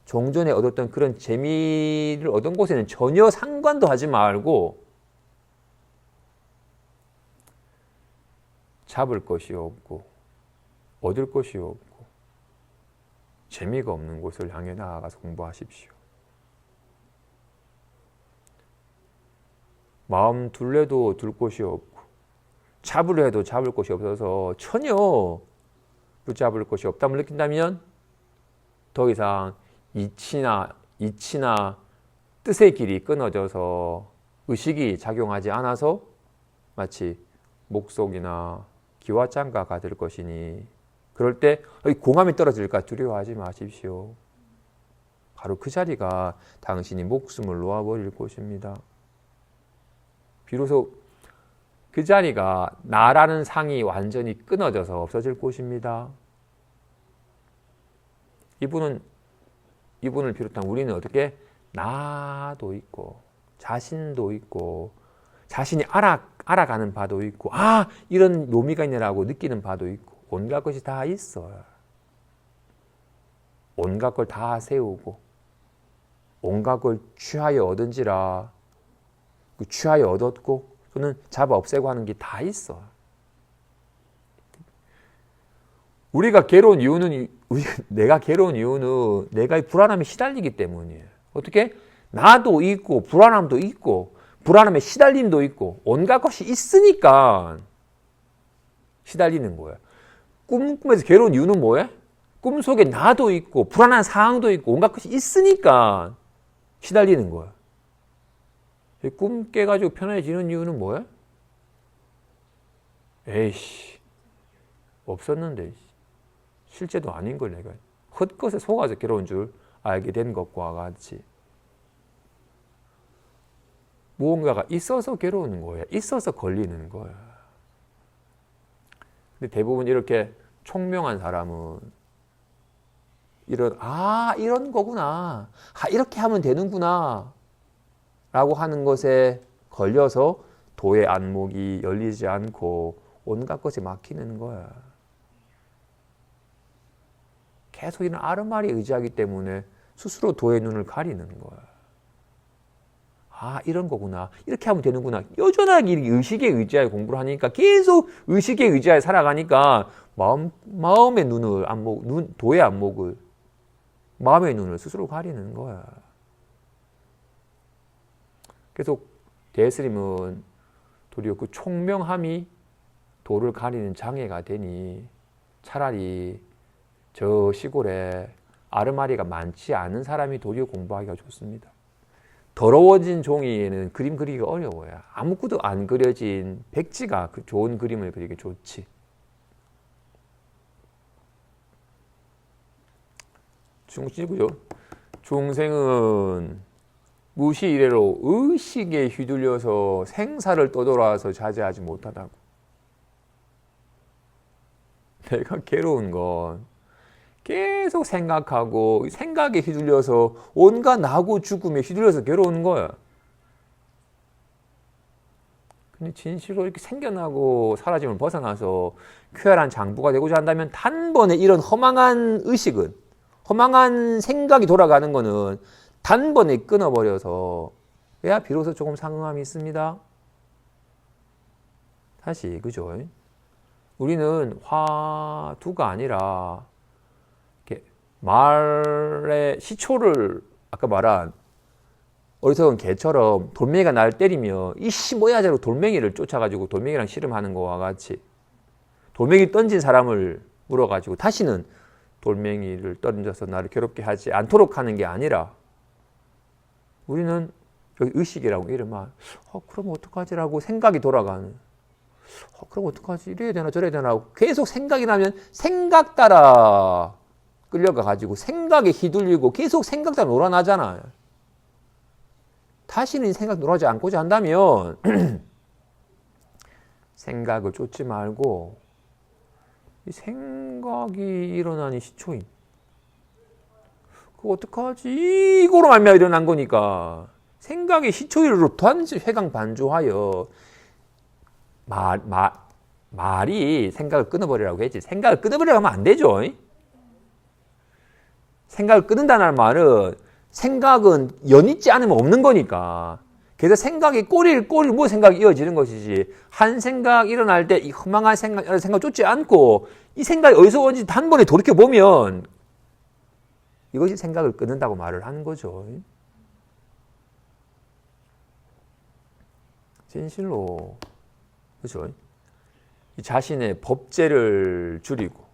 종전에 얻었던 그런 재미를 얻은 곳에는 전혀 상관도 하지 말고 잡을 것이 없고 얻을 것이 없고 재미가 없는 곳을 향해 나아가서 공부하십시오. 마음 둘래도 둘 곳이 없고 잡으려 해도 잡을 곳이 없어서 전혀 붙잡을 것이 없다을 느낀다면 더 이상 이치나 뜻의 길이 끊어져서 의식이 작용하지 않아서 마치 목속이나 기와장과 같을 것이니 그럴 때 공함이 떨어질까 두려워하지 마십시오. 바로 그 자리가 당신이 목숨을 놓아버릴 곳입니다. 비로소 그 자리가 나라는 상이 완전히 끊어져서 없어질 곳입니다. 이분을 비롯한 우리는 어떻게 나도 있고 자신도 있고 자신이 알아가는 바도 있고 이런 묘미가 있네라고 느끼는 바도 있고 온갖 것이 다 있어요. 온갖 걸 다 세우고 온갖 걸 취하여 얻은지라 취하여 얻었고 또는 잡아 없애고 하는 게 다 있어. 우리가 괴로운 이유는 내가 괴로운 이유는 내가 불안함에 시달리기 때문이에요. 어떻게? 나도 있고 불안함도 있고 불안함에 시달림도 있고 온갖 것이 있으니까 시달리는 거예요. 꿈에서 괴로운 이유는 뭐예요? 꿈속에 나도 있고 불안한 상황도 있고 온갖 것이 있으니까 시달리는 거예요. 꿈 깨가지고 편해지는 이유는 뭐야? 에이씨, 없었는데 실제도 아닌 걸 내가 헛것에 속아서 괴로운 줄 알게 된 것과 같이 무언가가 있어서 괴로운 거야. 있어서 걸리는 거야. 근데 대부분 이렇게 총명한 사람은 이런 거구나. 이렇게 하면 되는구나. 라고 하는 것에 걸려서 도의 안목이 열리지 않고 온갖 것이 막히는 거야. 계속 이런 아르마리에 의지하기 때문에 스스로 도의 눈을 가리는 거야. 이런 거구나. 이렇게 하면 되는구나. 여전하게 의식에 의지하여 공부를 하니까 계속 의식에 의지하여 살아가니까 마음의 도의 안목을 마음의 눈을 스스로 가리는 거야. 그래서 대스님은 도리어 그 총명함이 도를 가리는 장애가 되니 차라리 저 시골에 아르마리가 많지 않은 사람이 도리어 공부하기가 좋습니다. 더러워진 종이에는 그림 그리기가 어려워요. 아무것도 안 그려진 백지가 그 좋은 그림을 그리기 좋지. 중시고요. 중생은 무시 이래로 의식에 휘둘려서 생사를 떠돌아서 자제하지 못하다고. 내가 괴로운 건 계속 생각하고 생각에 휘둘려서 온갖 나고 죽음에 휘둘려서 괴로운 거야. 근데 진실로 이렇게 생겨나고 사라짐을 벗어나서 쾌활한 장부가 되고자 한다면 단번에 이런 허망한 의식은, 허망한 생각이 돌아가는 거는 단번에 끊어버려서 해야 비로소 조금 상응함이 있습니다. 다시, 그죠? 우리는 화두가 아니라 이렇게 말의 시초를 아까 말한 어리석은 개처럼 돌멩이가 나를 때리며 이씨 뭐야 자고 돌멩이를 쫓아가지고 돌멩이랑 씨름하는 거와 같이 돌멩이 던진 사람을 물어가지고 다시는 돌멩이를 던져서 나를 괴롭게 하지 않도록 하는 게 아니라 우리는 여기 의식이라고 이러면 그럼 어떡하지라고 생각이 돌아가는 그럼 어떡하지 이래야 되나 저래야 되나 하고 계속 생각이 나면 생각 따라 끌려가 가지고 생각에 휘둘리고 계속 생각 따라 놀아나잖아요. 다시는 생각 놀아지 않고자 한다면 생각을 쫓지 말고 이 생각이 일어나니 시초인 그거 어떡하지 이거로 말미암아 일어난 거니까 생각의 시초일로 단지 회광반조하여 말이 생각을 끊어버리라고 했지 생각을 끊어버리라고 하면 안 되죠. 생각을 끊는다는 말은 생각은 연있지 않으면 없는 거니까 그래서 생각이 꼬리를 뭐 생각이 이어지는 것이지 한 생각 일어날 때 이 허망한 생각 쫓지 않고 이 생각이 어디서 오는지 단번에 돌이켜보면 이것이 생각을 끊는다고 말을 하는 거죠. 진실로 그렇죠? 이 자신의 법제를 줄이고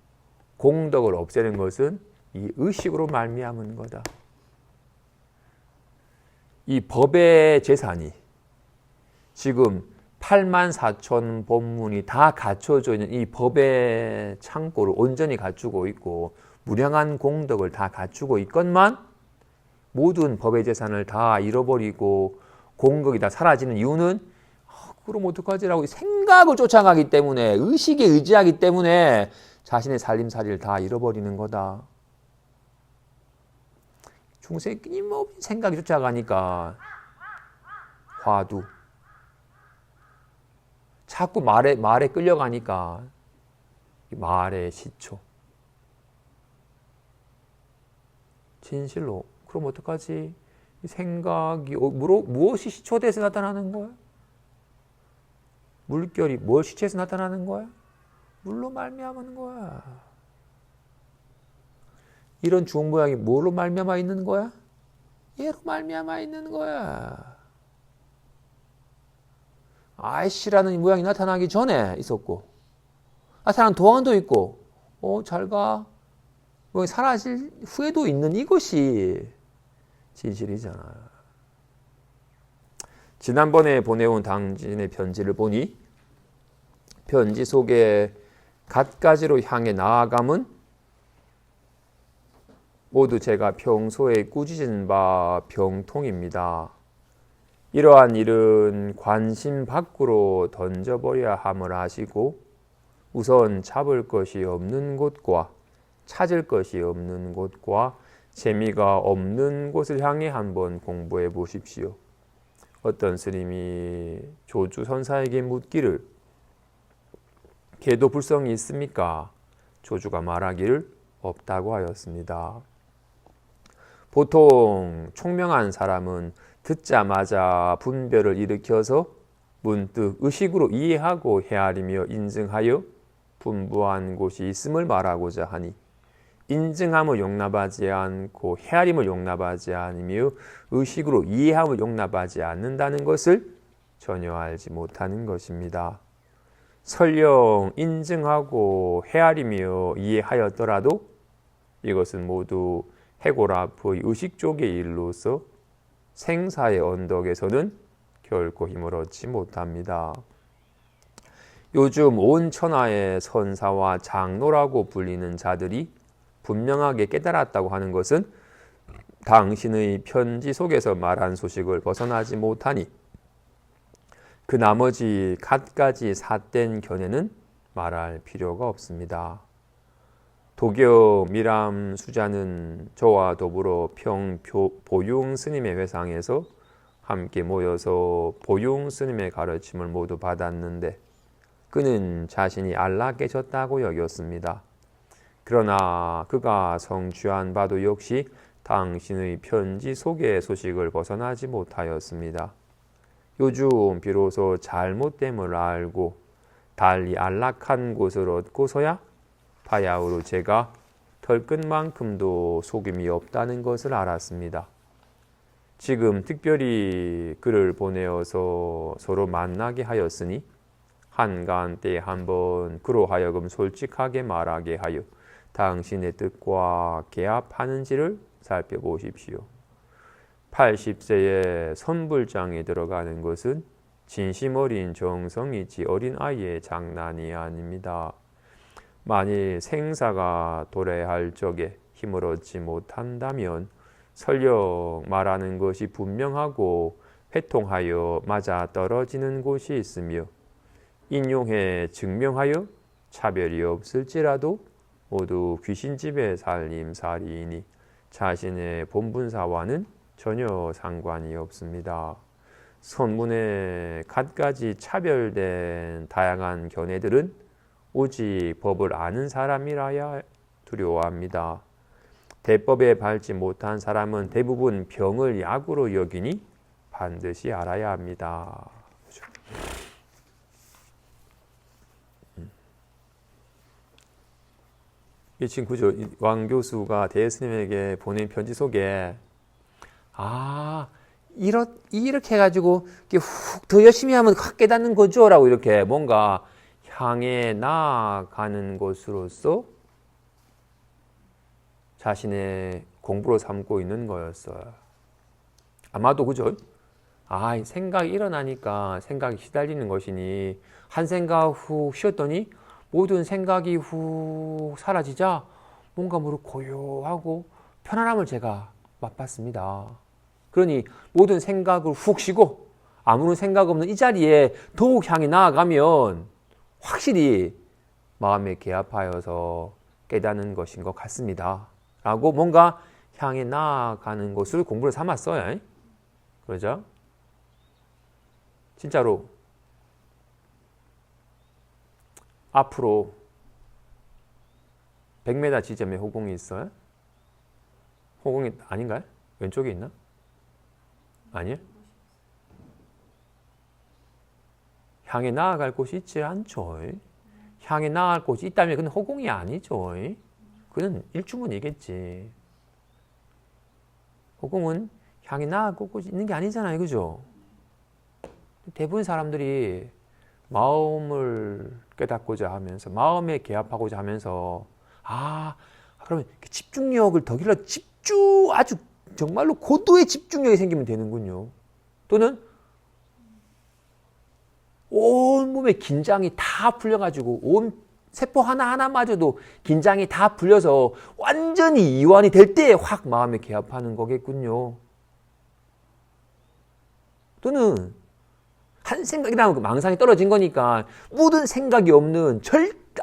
공덕을 없애는 것은 이 의식으로 말미암은 거다. 이 법의 재산이 지금 84,000 법문이 다 갖춰져 있는 이 법의 창고를 온전히 갖추고 있고 무량한 공덕을 다 갖추고 있건만 모든 법의 재산을 다 잃어버리고 공덕이 다 사라지는 이유는 그럼 어떡하지라고 생각을 쫓아가기 때문에 의식에 의지하기 때문에 자신의 살림살이를 다 잃어버리는 거다. 중생이 끊임없이 생각이 쫓아가니까 화두 자꾸 말에 끌려가니까 말의 시초 진실로 그럼 어떡하지? 생각이 무엇이 시초돼서 나타나는 거야? 물결이 뭘 시초해서 나타나는 거야? 물로 말미암은 거야. 이런 주홍 모양이 뭘로 말미암아 있는 거야? 얘로 말미암아 있는 거야. 아이씨라는 모양이 나타나기 전에 있었고 나타난 동안도 있고 잘 가. 사라질 후에도 있는 이것이 진실이잖아. 지난번에 보내온 당신의 편지를 보니 편지 속에 갖가지로 향해 나아감은 모두 제가 평소에 꾸짖은 바 병통입니다. 이러한 일은 관심 밖으로 던져버려야 함을 아시고 우선 잡을 것이 없는 곳과 찾을 것이 없는 곳과 재미가 없는 곳을 향해 한번 공부해 보십시오. 어떤 스님이 조주 선사에게 묻기를 개도 불성이 있습니까? 조주가 말하기를 없다고 하였습니다. 보통 총명한 사람은 듣자마자 분별을 일으켜서 문득 의식으로 이해하고 헤아리며 인증하여 분부한 곳이 있음을 말하고자 하니 인증함을 용납하지 않고 헤아림을 용납하지 않으며 의식으로 이해함을 용납하지 않는다는 것을 전혀 알지 못하는 것입니다. 설령 인증하고 헤아리며 이해하였더라도 이것은 모두 해골 앞의 의식 쪽의 일로서 생사의 언덕에서는 결코 힘을 얻지 못합니다. 요즘 온 천하의 선사와 장로라고 불리는 자들이 분명하게 깨달았다고 하는 것은 당신의 편지 속에서 말한 소식을 벗어나지 못하니 그 나머지 갖가지 삿된 견해는 말할 필요가 없습니다. 도교 미람 수자는 저와 더불어 보용 스님의 회상에서 함께 모여서 보용 스님의 가르침을 모두 받았는데 그는 자신이 안락해졌다고 여겼습니다. 그러나 그가 성취한 바도 역시 당신의 편지 속의 소식을 벗어나지 못하였습니다. 요즘 비로소 잘못됨을 알고 달리 안락한 곳을 얻고서야 바야흐로 제가 털끝만큼도 속임이 없다는 것을 알았습니다. 지금 특별히 그를 보내어서 서로 만나게 하였으니 한간 때에 한번 그로 하여금 솔직하게 말하게 하여 당신의 뜻과 개합하는지를 살펴보십시오. 80세에 선불장에 들어가는 것은 진심 어린 정성이지 어린 아이의 장난이 아닙니다. 만일 생사가 도래할 적에 힘을 얻지 못한다면 설령 말하는 것이 분명하고 회통하여 맞아 떨어지는 곳이 있으며 인용해 증명하여 차별이 없을지라도 모두 귀신집의 살림살이이니 자신의 본분사와는 전혀 상관이 없습니다. 선문에 갖가지 차별된 다양한 견해들은 오직 법을 아는 사람이라야 두려워합니다. 대법에 밟지 못한 사람은 대부분 병을 약으로 여기니 반드시 알아야 합니다. 그렇죠? 이 지금 그죠? 왕 교수가 대스님에게 보낸 편지 속에 이렇게 해가지고 훅 더 열심히 하면 확 깨닫는 거죠라고 이렇게 뭔가 향해 나아가는 것으로서 자신의 공부로 삼고 있는 거였어요. 아마도 그죠? 생각이 일어나니까 생각이 시달리는 것이니 한 생각 훅 쉬었더니 모든 생각이 훅 사라지자 뭔가 고요하고 편안함을 제가 맛봤습니다. 그러니 모든 생각을 훅 쉬고 아무런 생각 없는 이 자리에 더욱 향해 나아가면 확실히 마음에 개합하여서 깨닫는 것인 것 같습니다. 라고 뭔가 향해 나아가는 것을 공부를 삼았어요. 그러죠? 진짜로 앞으로 100m 지점에 호공이 있어요? 호공이 아닌가요? 왼쪽에 있나? 아니에요? 향해 나아갈 곳이 있지 않죠. 향해 나아갈 곳이 있다면 그건 호공이 아니죠. 그건 일주문이겠지. 호공은 향해 나아갈 곳이 있는 게 아니잖아요. 그죠? 대부분 사람들이 마음을 깨닫고자 하면서 마음에 개합하고자 하면서 그러면 집중력을 더 길러 아주 정말로 고도의 집중력이 생기면 되는군요. 또는 온 몸의 긴장이 다 풀려가지고 온 세포 하나하나마저도 긴장이 다 풀려서 완전히 이완이 될 때 확 마음에 개합하는 거겠군요. 또는 한 생각이 나면 망상이 떨어진 거니까 모든 생각이 없는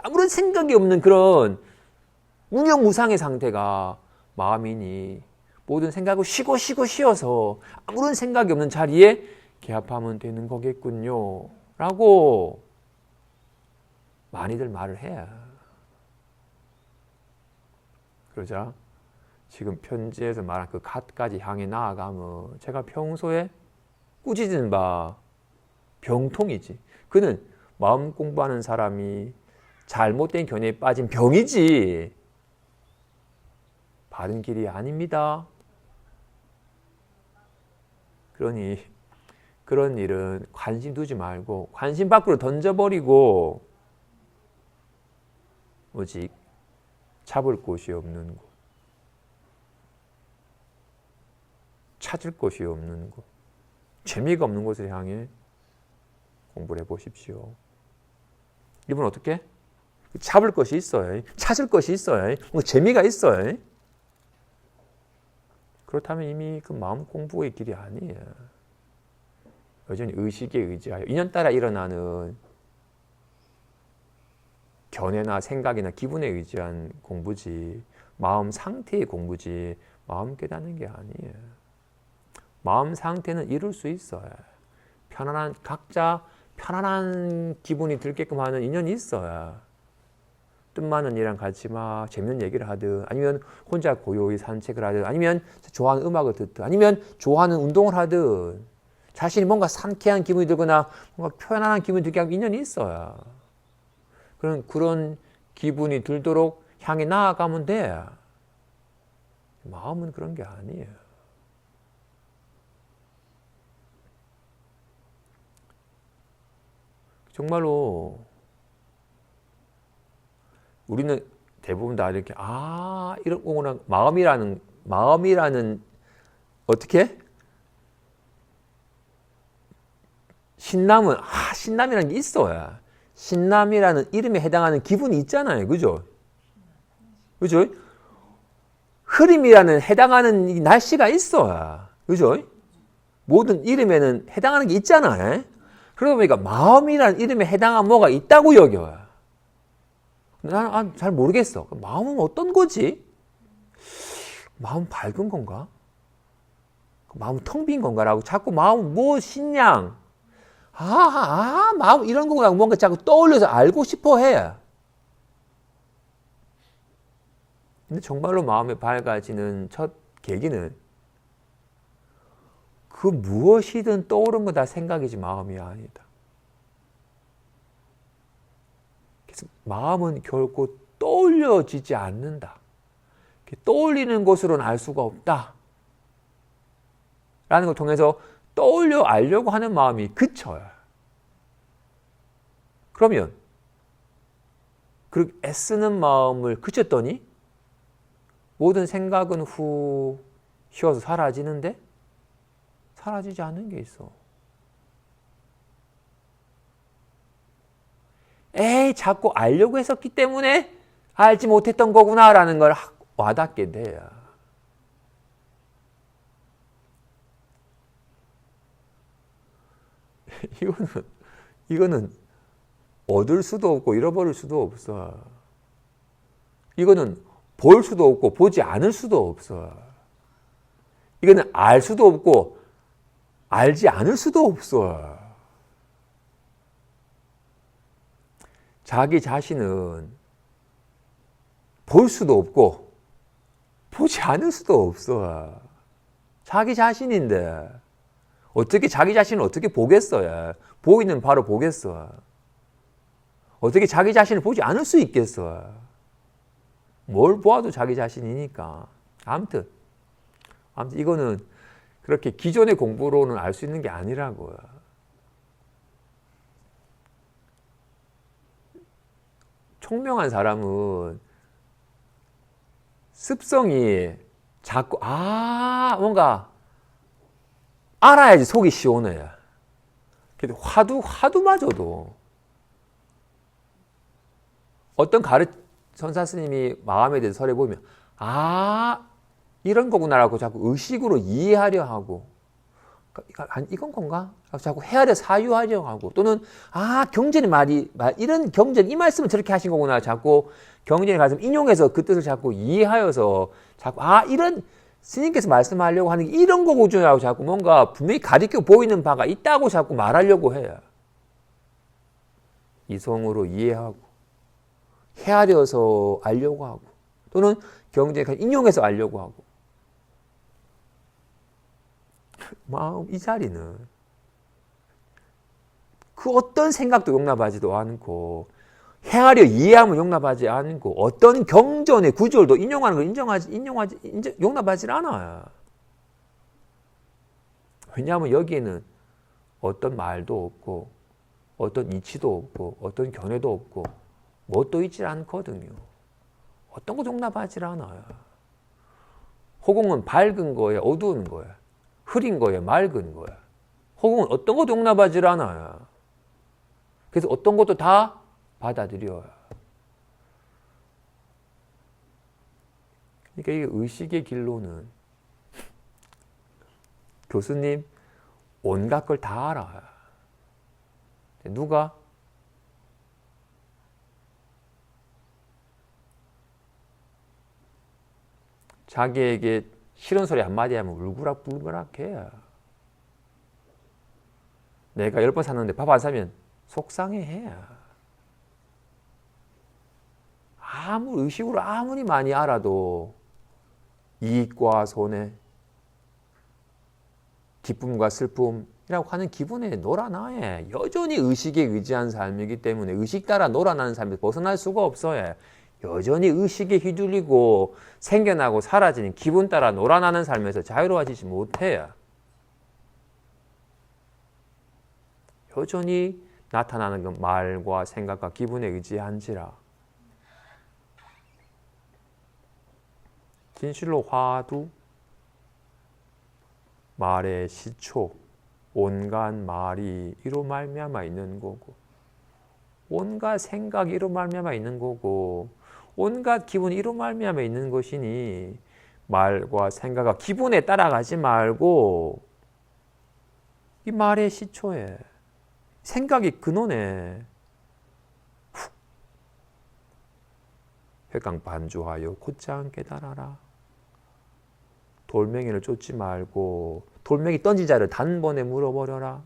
아무런 생각이 없는 그런 무념무상의 상태가 마음이니 모든 생각을 쉬어서 아무런 생각이 없는 자리에 개합하면 되는 거겠군요. 라고 많이들 말을 해요. 그러자 지금 편지에서 말한 그 갓까지 향해 나아가면 제가 평소에 꾸짖은 바 병통이지. 그는 마음 공부하는 사람이 잘못된 견해에 빠진 병이지 바른 길이 아닙니다. 그러니 그런 일은 관심 두지 말고 관심 밖으로 던져버리고 오직 잡을 곳이 없는 곳, 찾을 곳이 없는 곳, 재미가 없는 곳을 향해 공부를 해보십시오. 이분 어떻게? 잡을 것이 있어요. 찾을 것이 있어요. 재미가 있어요. 그렇다면 이미 그 마음 공부의 길이 아니에요. 여전히 의식에 의지하여 인연따라 일어나는 견해나 생각이나 기분에 의지한 공부지 마음 상태의 공부지 마음 깨닫는 게 아니에요. 마음 상태는 이룰 수 있어요. 각자 편안한 기분이 들게끔 하는 인연이 있어요. 뜻많은 이랑 같이 막 재밌는 얘기를 하든 아니면 혼자 고요히 산책을 하든 아니면 좋아하는 음악을 듣든 아니면 좋아하는 운동을 하든 자신이 뭔가 상쾌한 기분이 들거나 뭔가 편안한 기분이 들게 하는 인연이 있어요. 그런 기분이 들도록 향해 나아가면 돼. 마음은 그런 게 아니에요. 정말로 우리는 대부분 다 이렇게 이런 거구나. 마음이라는 어떻게? 신남이라는 게 있어요. 신남이라는 이름에 해당하는 기분이 있잖아요. 그죠? 그죠? 흐림이라는 해당하는 이 날씨가 있어요. 그죠? 모든 이름에는 해당하는 게 있잖아요. 그러다 보니까 마음이라는 이름에 해당한 뭐가 있다고 여겨요. 나는 잘 모르겠어. 마음은 어떤 거지? 마음 밝은 건가? 마음 텅 빈 건가라고 자꾸 마음 신양. 마음 이런 거구나. 뭔가 자꾸 떠올려서 알고 싶어 해. 근데 정말로 마음이 밝아지는 첫 계기는 그 무엇이든 떠오른 거 다 생각이지 마음이 아니다. 그래서 마음은 결코 떠올려지지 않는다. 떠올리는 것으로는 알 수가 없다. 라는 걸 통해서 떠올려 알려고 하는 마음이 그쳐요. 그러면 그 애쓰는 마음을 그쳤더니 모든 생각은 후 쉬어서 사라지는데 사라지지 않는 게 있어. 자꾸 알려고 했었기 때문에 알지 못했던 거구나라는 걸 와닿게 돼요. 이거는 얻을 수도 없고 잃어버릴 수도 없어. 이거는 볼 수도 없고 보지 않을 수도 없어. 이거는 알 수도 없고 알지 않을 수도 없어. 자기 자신은 볼 수도 없고 보지 않을 수도 없어. 자기 자신인데 어떻게 자기 자신을 어떻게 보겠어요? 보이는 바로 보겠어. 어떻게 자기 자신을 보지 않을 수 있겠어? 뭘 보아도 자기 자신이니까. 아무튼 이거는 그렇게 기존의 공부로는 알 수 있는 게 아니라고요. 총명한 사람은 습성이 자꾸 뭔가 알아야지 속이 시원해요. 근데 화두 맞아도 어떤 선사 스님이 마음에 대해서 설해 보면 이런 거구나라고 자꾸 의식으로 이해하려 하고 이건 건가? 자꾸 헤아려 사유하려 하고 또는 경전의 이런 경전 이 말씀을 저렇게 하신 거구나 자꾸 경전에 가서 인용해서 그 뜻을 자꾸 이해하여서 자꾸 이런 스님께서 말씀하려고 하는 게 이런 거구나라고 자꾸 뭔가 분명히 가리켜 보이는 바가 있다고 자꾸 말하려고 해요. 이성으로 이해하고 헤아려서 알려고 하고 또는 경전에 인용해서 알려고 하고 마음 이 자리는 그 어떤 생각도 용납하지도 않고 헤아려 이해함을 용납하지 않고 어떤 경전의 구절도 인용하는 걸 용납하지 않아요. 왜냐하면 여기에는 어떤 말도 없고 어떤 이치도 없고 어떤 견해도 없고 뭣도 있지 않거든요. 어떤 거 용납하지 않아요. 호공은 밝은 거예요, 어두운 거예요. 흐린 거예요, 맑은 거예요. 호공은 어떤 것도 용납하지 않아요. 그래서 어떤 것도 다 받아들여요. 그러니까 이 의식의 길로는 교수님 온갖 걸 다 알아요. 누가? 자기에게 싫은 소리 한마디 하면 울그락불그락해요. 내가 10번 샀는데 밥 안 사면 속상해해요. 의식으로 아무리 많이 알아도 이익과 손해, 기쁨과 슬픔이라고 하는 기분에 놀아나요. 여전히 의식에 의지한 삶이기 때문에 의식 따라 놀아나는 삶에서 벗어날 수가 없어요. 여전히 의식에 휘둘리고 생겨나고 사라지는 기분 따라 놀아나는 삶에서 자유로워지지 못해요. 여전히 나타나는 그 말과 생각과 기분에 의지한지라. 진실로 화두 말의 시초 온갖 말이 이로 말미암아 있는 거고 온갖 생각이 이로 말미암아 있는 거고 온갖 기분이 이로 말미암아 있는 것이니 말과 생각과 기분에 따라가지 말고 이 말의 시초에 생각이 근원에 훅 회강 반주하여 곧장 깨달아라. 돌멩이를 쫓지 말고 돌멩이 던진 자를 단번에 물어버려라.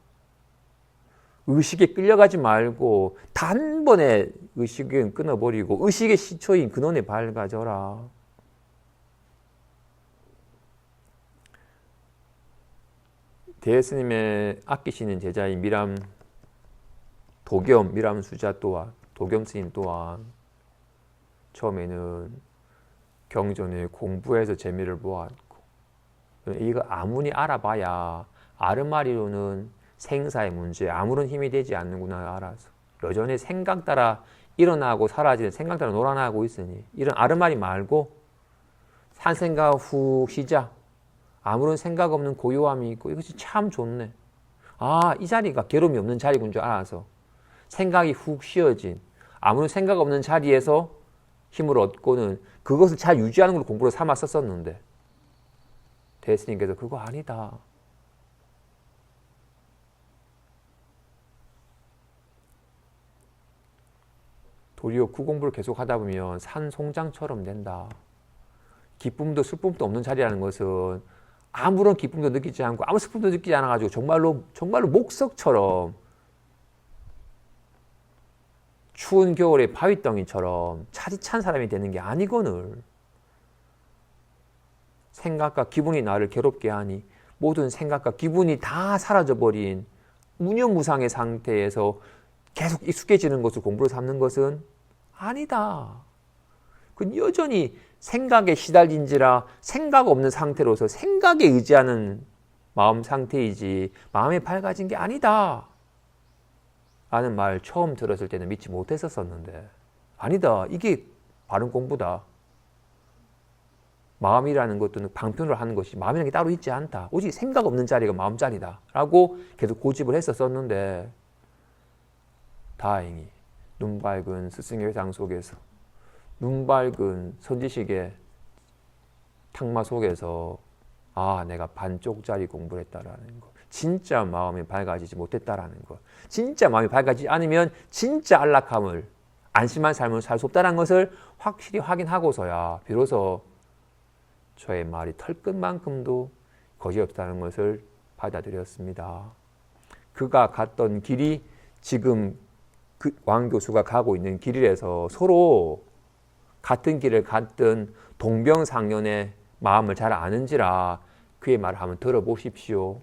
의식에 끌려가지 말고 단번에 의식은 끊어버리고 의식의 시초인 근원에 밝아져라. 대스님의 아끼시는 제자인 미람 수자 또한 도겸 스님 또한 처음에는 경전에 공부해서 재미를 보았고 이거 아무리 알아봐야 아르마리로는 생사의 문제 아무런 힘이 되지 않는구나 알아서 여전히 생각 따라 일어나고 사라지는 생각 따라 놀아나고 있으니 이런 아르마리 말고 한 생각 후 쉬자. 아무런 생각 없는 고요함이 있고 이것이 참 좋네. 아, 이 자리가 괴로움이 없는 자리군 줄 알아서 생각이 훅 쉬어진 아무런 생각 없는 자리에서 힘을 얻고는 그것을 잘 유지하는 걸 공부로 삼았었는데 대스님께서 그거 아니다. 도리어 그 공부를 계속 하다 보면 산송장처럼 된다. 기쁨도 슬픔도 없는 자리라는 것은 아무런 기쁨도 느끼지 않고 아무 슬픔도 느끼지 않아가지고 정말로 목석처럼 추운 겨울에 바위덩이처럼 차디찬 사람이 되는 게 아니거늘. 생각과 기분이 나를 괴롭게 하니 모든 생각과 기분이 다 사라져버린 무념무상의 상태에서 계속 익숙해지는 것을 공부로 삼는 것은 아니다. 그건 여전히 생각에 시달린지라 생각 없는 상태로서 생각에 의지하는 마음 상태이지 마음이 밝아진 게 아니다. 라는 말 처음 들었을 때는 믿지 못했었는데 아니다. 이게 바른 공부다. 마음이라는 것도 방편으로 하는 것이 마음이라는 게 따로 있지 않다. 오직 생각 없는 자리가 마음 자리다. 라고 계속 고집을 했었었는데 다행히 눈 밝은 스승의 회상 속에서 눈 밝은 선지식의 탁마 속에서 아, 내가 반쪽짜리 공부를 했다라는 거. 진짜 마음이 밝아지지 못했다라는 거. 진짜 마음이 밝아지지 않으면 진짜 안락함을, 안심한 삶을 살 수 없다는 것을 확실히 확인하고서야 비로소 저의 말이 털끝만큼도 거짓 없다는 것을 받아들였습니다. 그가 갔던 길이 지금 그 왕 교수가 가고 있는 길이라서 서로 같은 길을 갔던 동병상련의 마음을 잘 아는지라 그의 말을 한번 들어보십시오.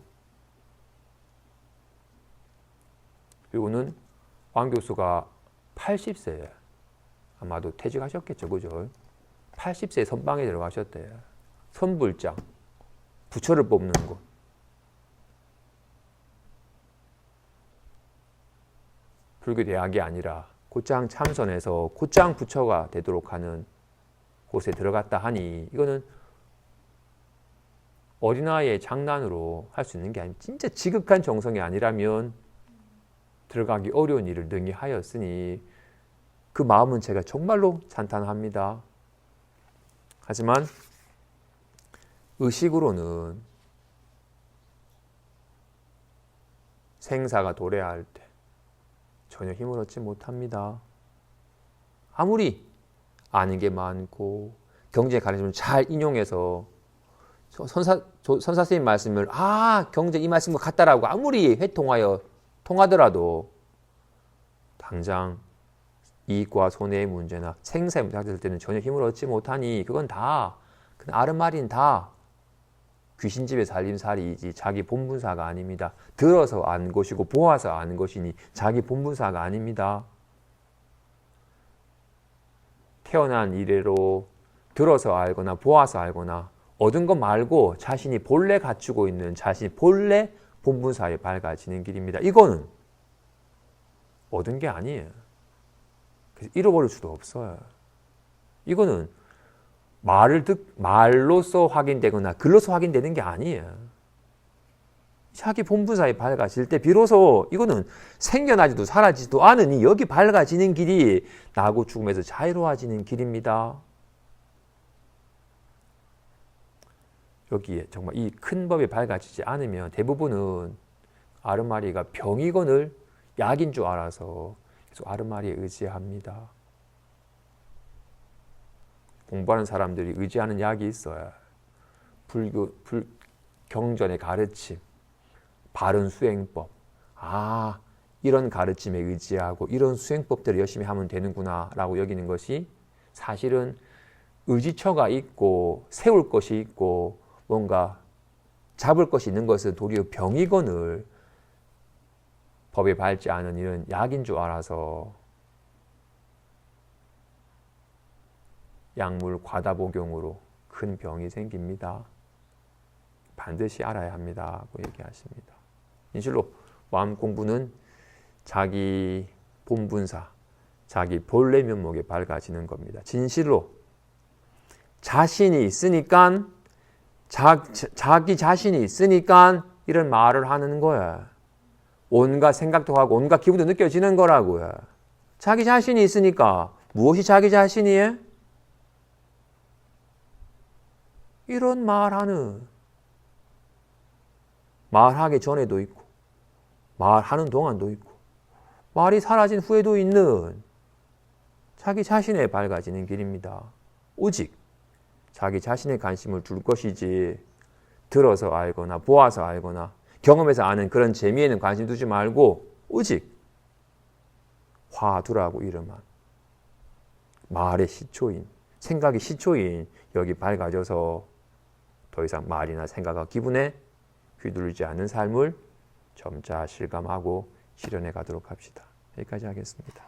그리고는 왕 교수가 80세에 아마도 퇴직하셨겠죠. 그죠? 80세에 선방에 들어가셨대요. 선불장, 부처를 뽑는 곳. 불교 대학이 아니라 곧장 참선해서 곧장 부처가 되도록 하는 곳에 들어갔다 하니 이거는 어린아이의 장난으로 할 수 있는 게 아니고 진짜 지극한 정성이 아니라면 들어가기 어려운 일을 능히 하였으니 그 마음은 제가 정말로 찬탄합니다. 하지만 의식으로는 생사가 도래할 때 전혀 힘을 얻지 못합니다. 아무리 아는 게 많고 경제에 관해서 잘 인용해서 선사 선생님 말씀을 경제 이 말씀과 같다라고 아무리 회통하여 통하더라도 당장 이익과 손해의 문제나 생사의 문제가 될 때는 전혀 힘을 얻지 못하니 그건 다 아르마린 다 귀신집에 살림살이이지 자기 본분사가 아닙니다. 들어서 안 것이고 보아서 아는 것이니 자기 본분사가 아닙니다. 태어난 이래로 들어서 알거나 보아서 알거나 얻은 것 말고 자신이 본래 갖추고 있는 자신이 본래 본분사에 밝아지는 길입니다. 이거는 얻은 게 아니에요. 그래서 잃어버릴 수도 없어요. 이거는 말로서 확인되거나 글로서 확인되는 게 아니에요. 자기 본분사에 밝아질 때 비로소 이거는 생겨나지도 사라지지도 않으니 여기 밝아지는 길이 나하고 죽음에서 자유로워지는 길입니다. 여기에 정말 이 큰 법이 밝아지지 않으면 대부분은 아르마리가 병이건을 약인 줄 알아서 계속 아르마리에 의지합니다. 공부하는 사람들이 의지하는 약이 있어요. 경전의 가르침, 바른 수행법. 아, 이런 가르침에 의지하고 이런 수행법들을 열심히 하면 되는구나 라고 여기는 것이 사실은 의지처가 있고 세울 것이 있고 뭔가 잡을 것이 있는 것은 도리어 병이건을 법에 밟지 않은 이런 약인 줄 알아서 약물 과다 복용으로 큰 병이 생깁니다. 반드시 알아야 합니다고 얘기하십니다. 진실로 마음 공부는 자기 본분사, 자기 본래 면목에 밝아지는 겁니다. 진실로 자신이 있으니까 자기 자신이 있으니까 이런 말을 하는 거야. 온갖 생각도 하고 온갖 기분도 느껴지는 거라고요. 자기 자신이 있으니까 무엇이 자기 자신이에요? 이런 말하기 전에도 있고 말하는 동안도 있고 말이 사라진 후에도 있는 자기 자신에 밝아지는 길입니다. 오직 자기 자신의 관심을 둘 것이지 들어서 알거나 보아서 알거나 경험해서 아는 그런 재미에는 관심 두지 말고 오직 화두라고 이름한 말의 시초인, 생각의 시초인 여기 밝아져서 더 이상 말이나 생각과 기분에 휘둘리지 않는 삶을 점차 실감하고 실현해 가도록 합시다. 여기까지 하겠습니다.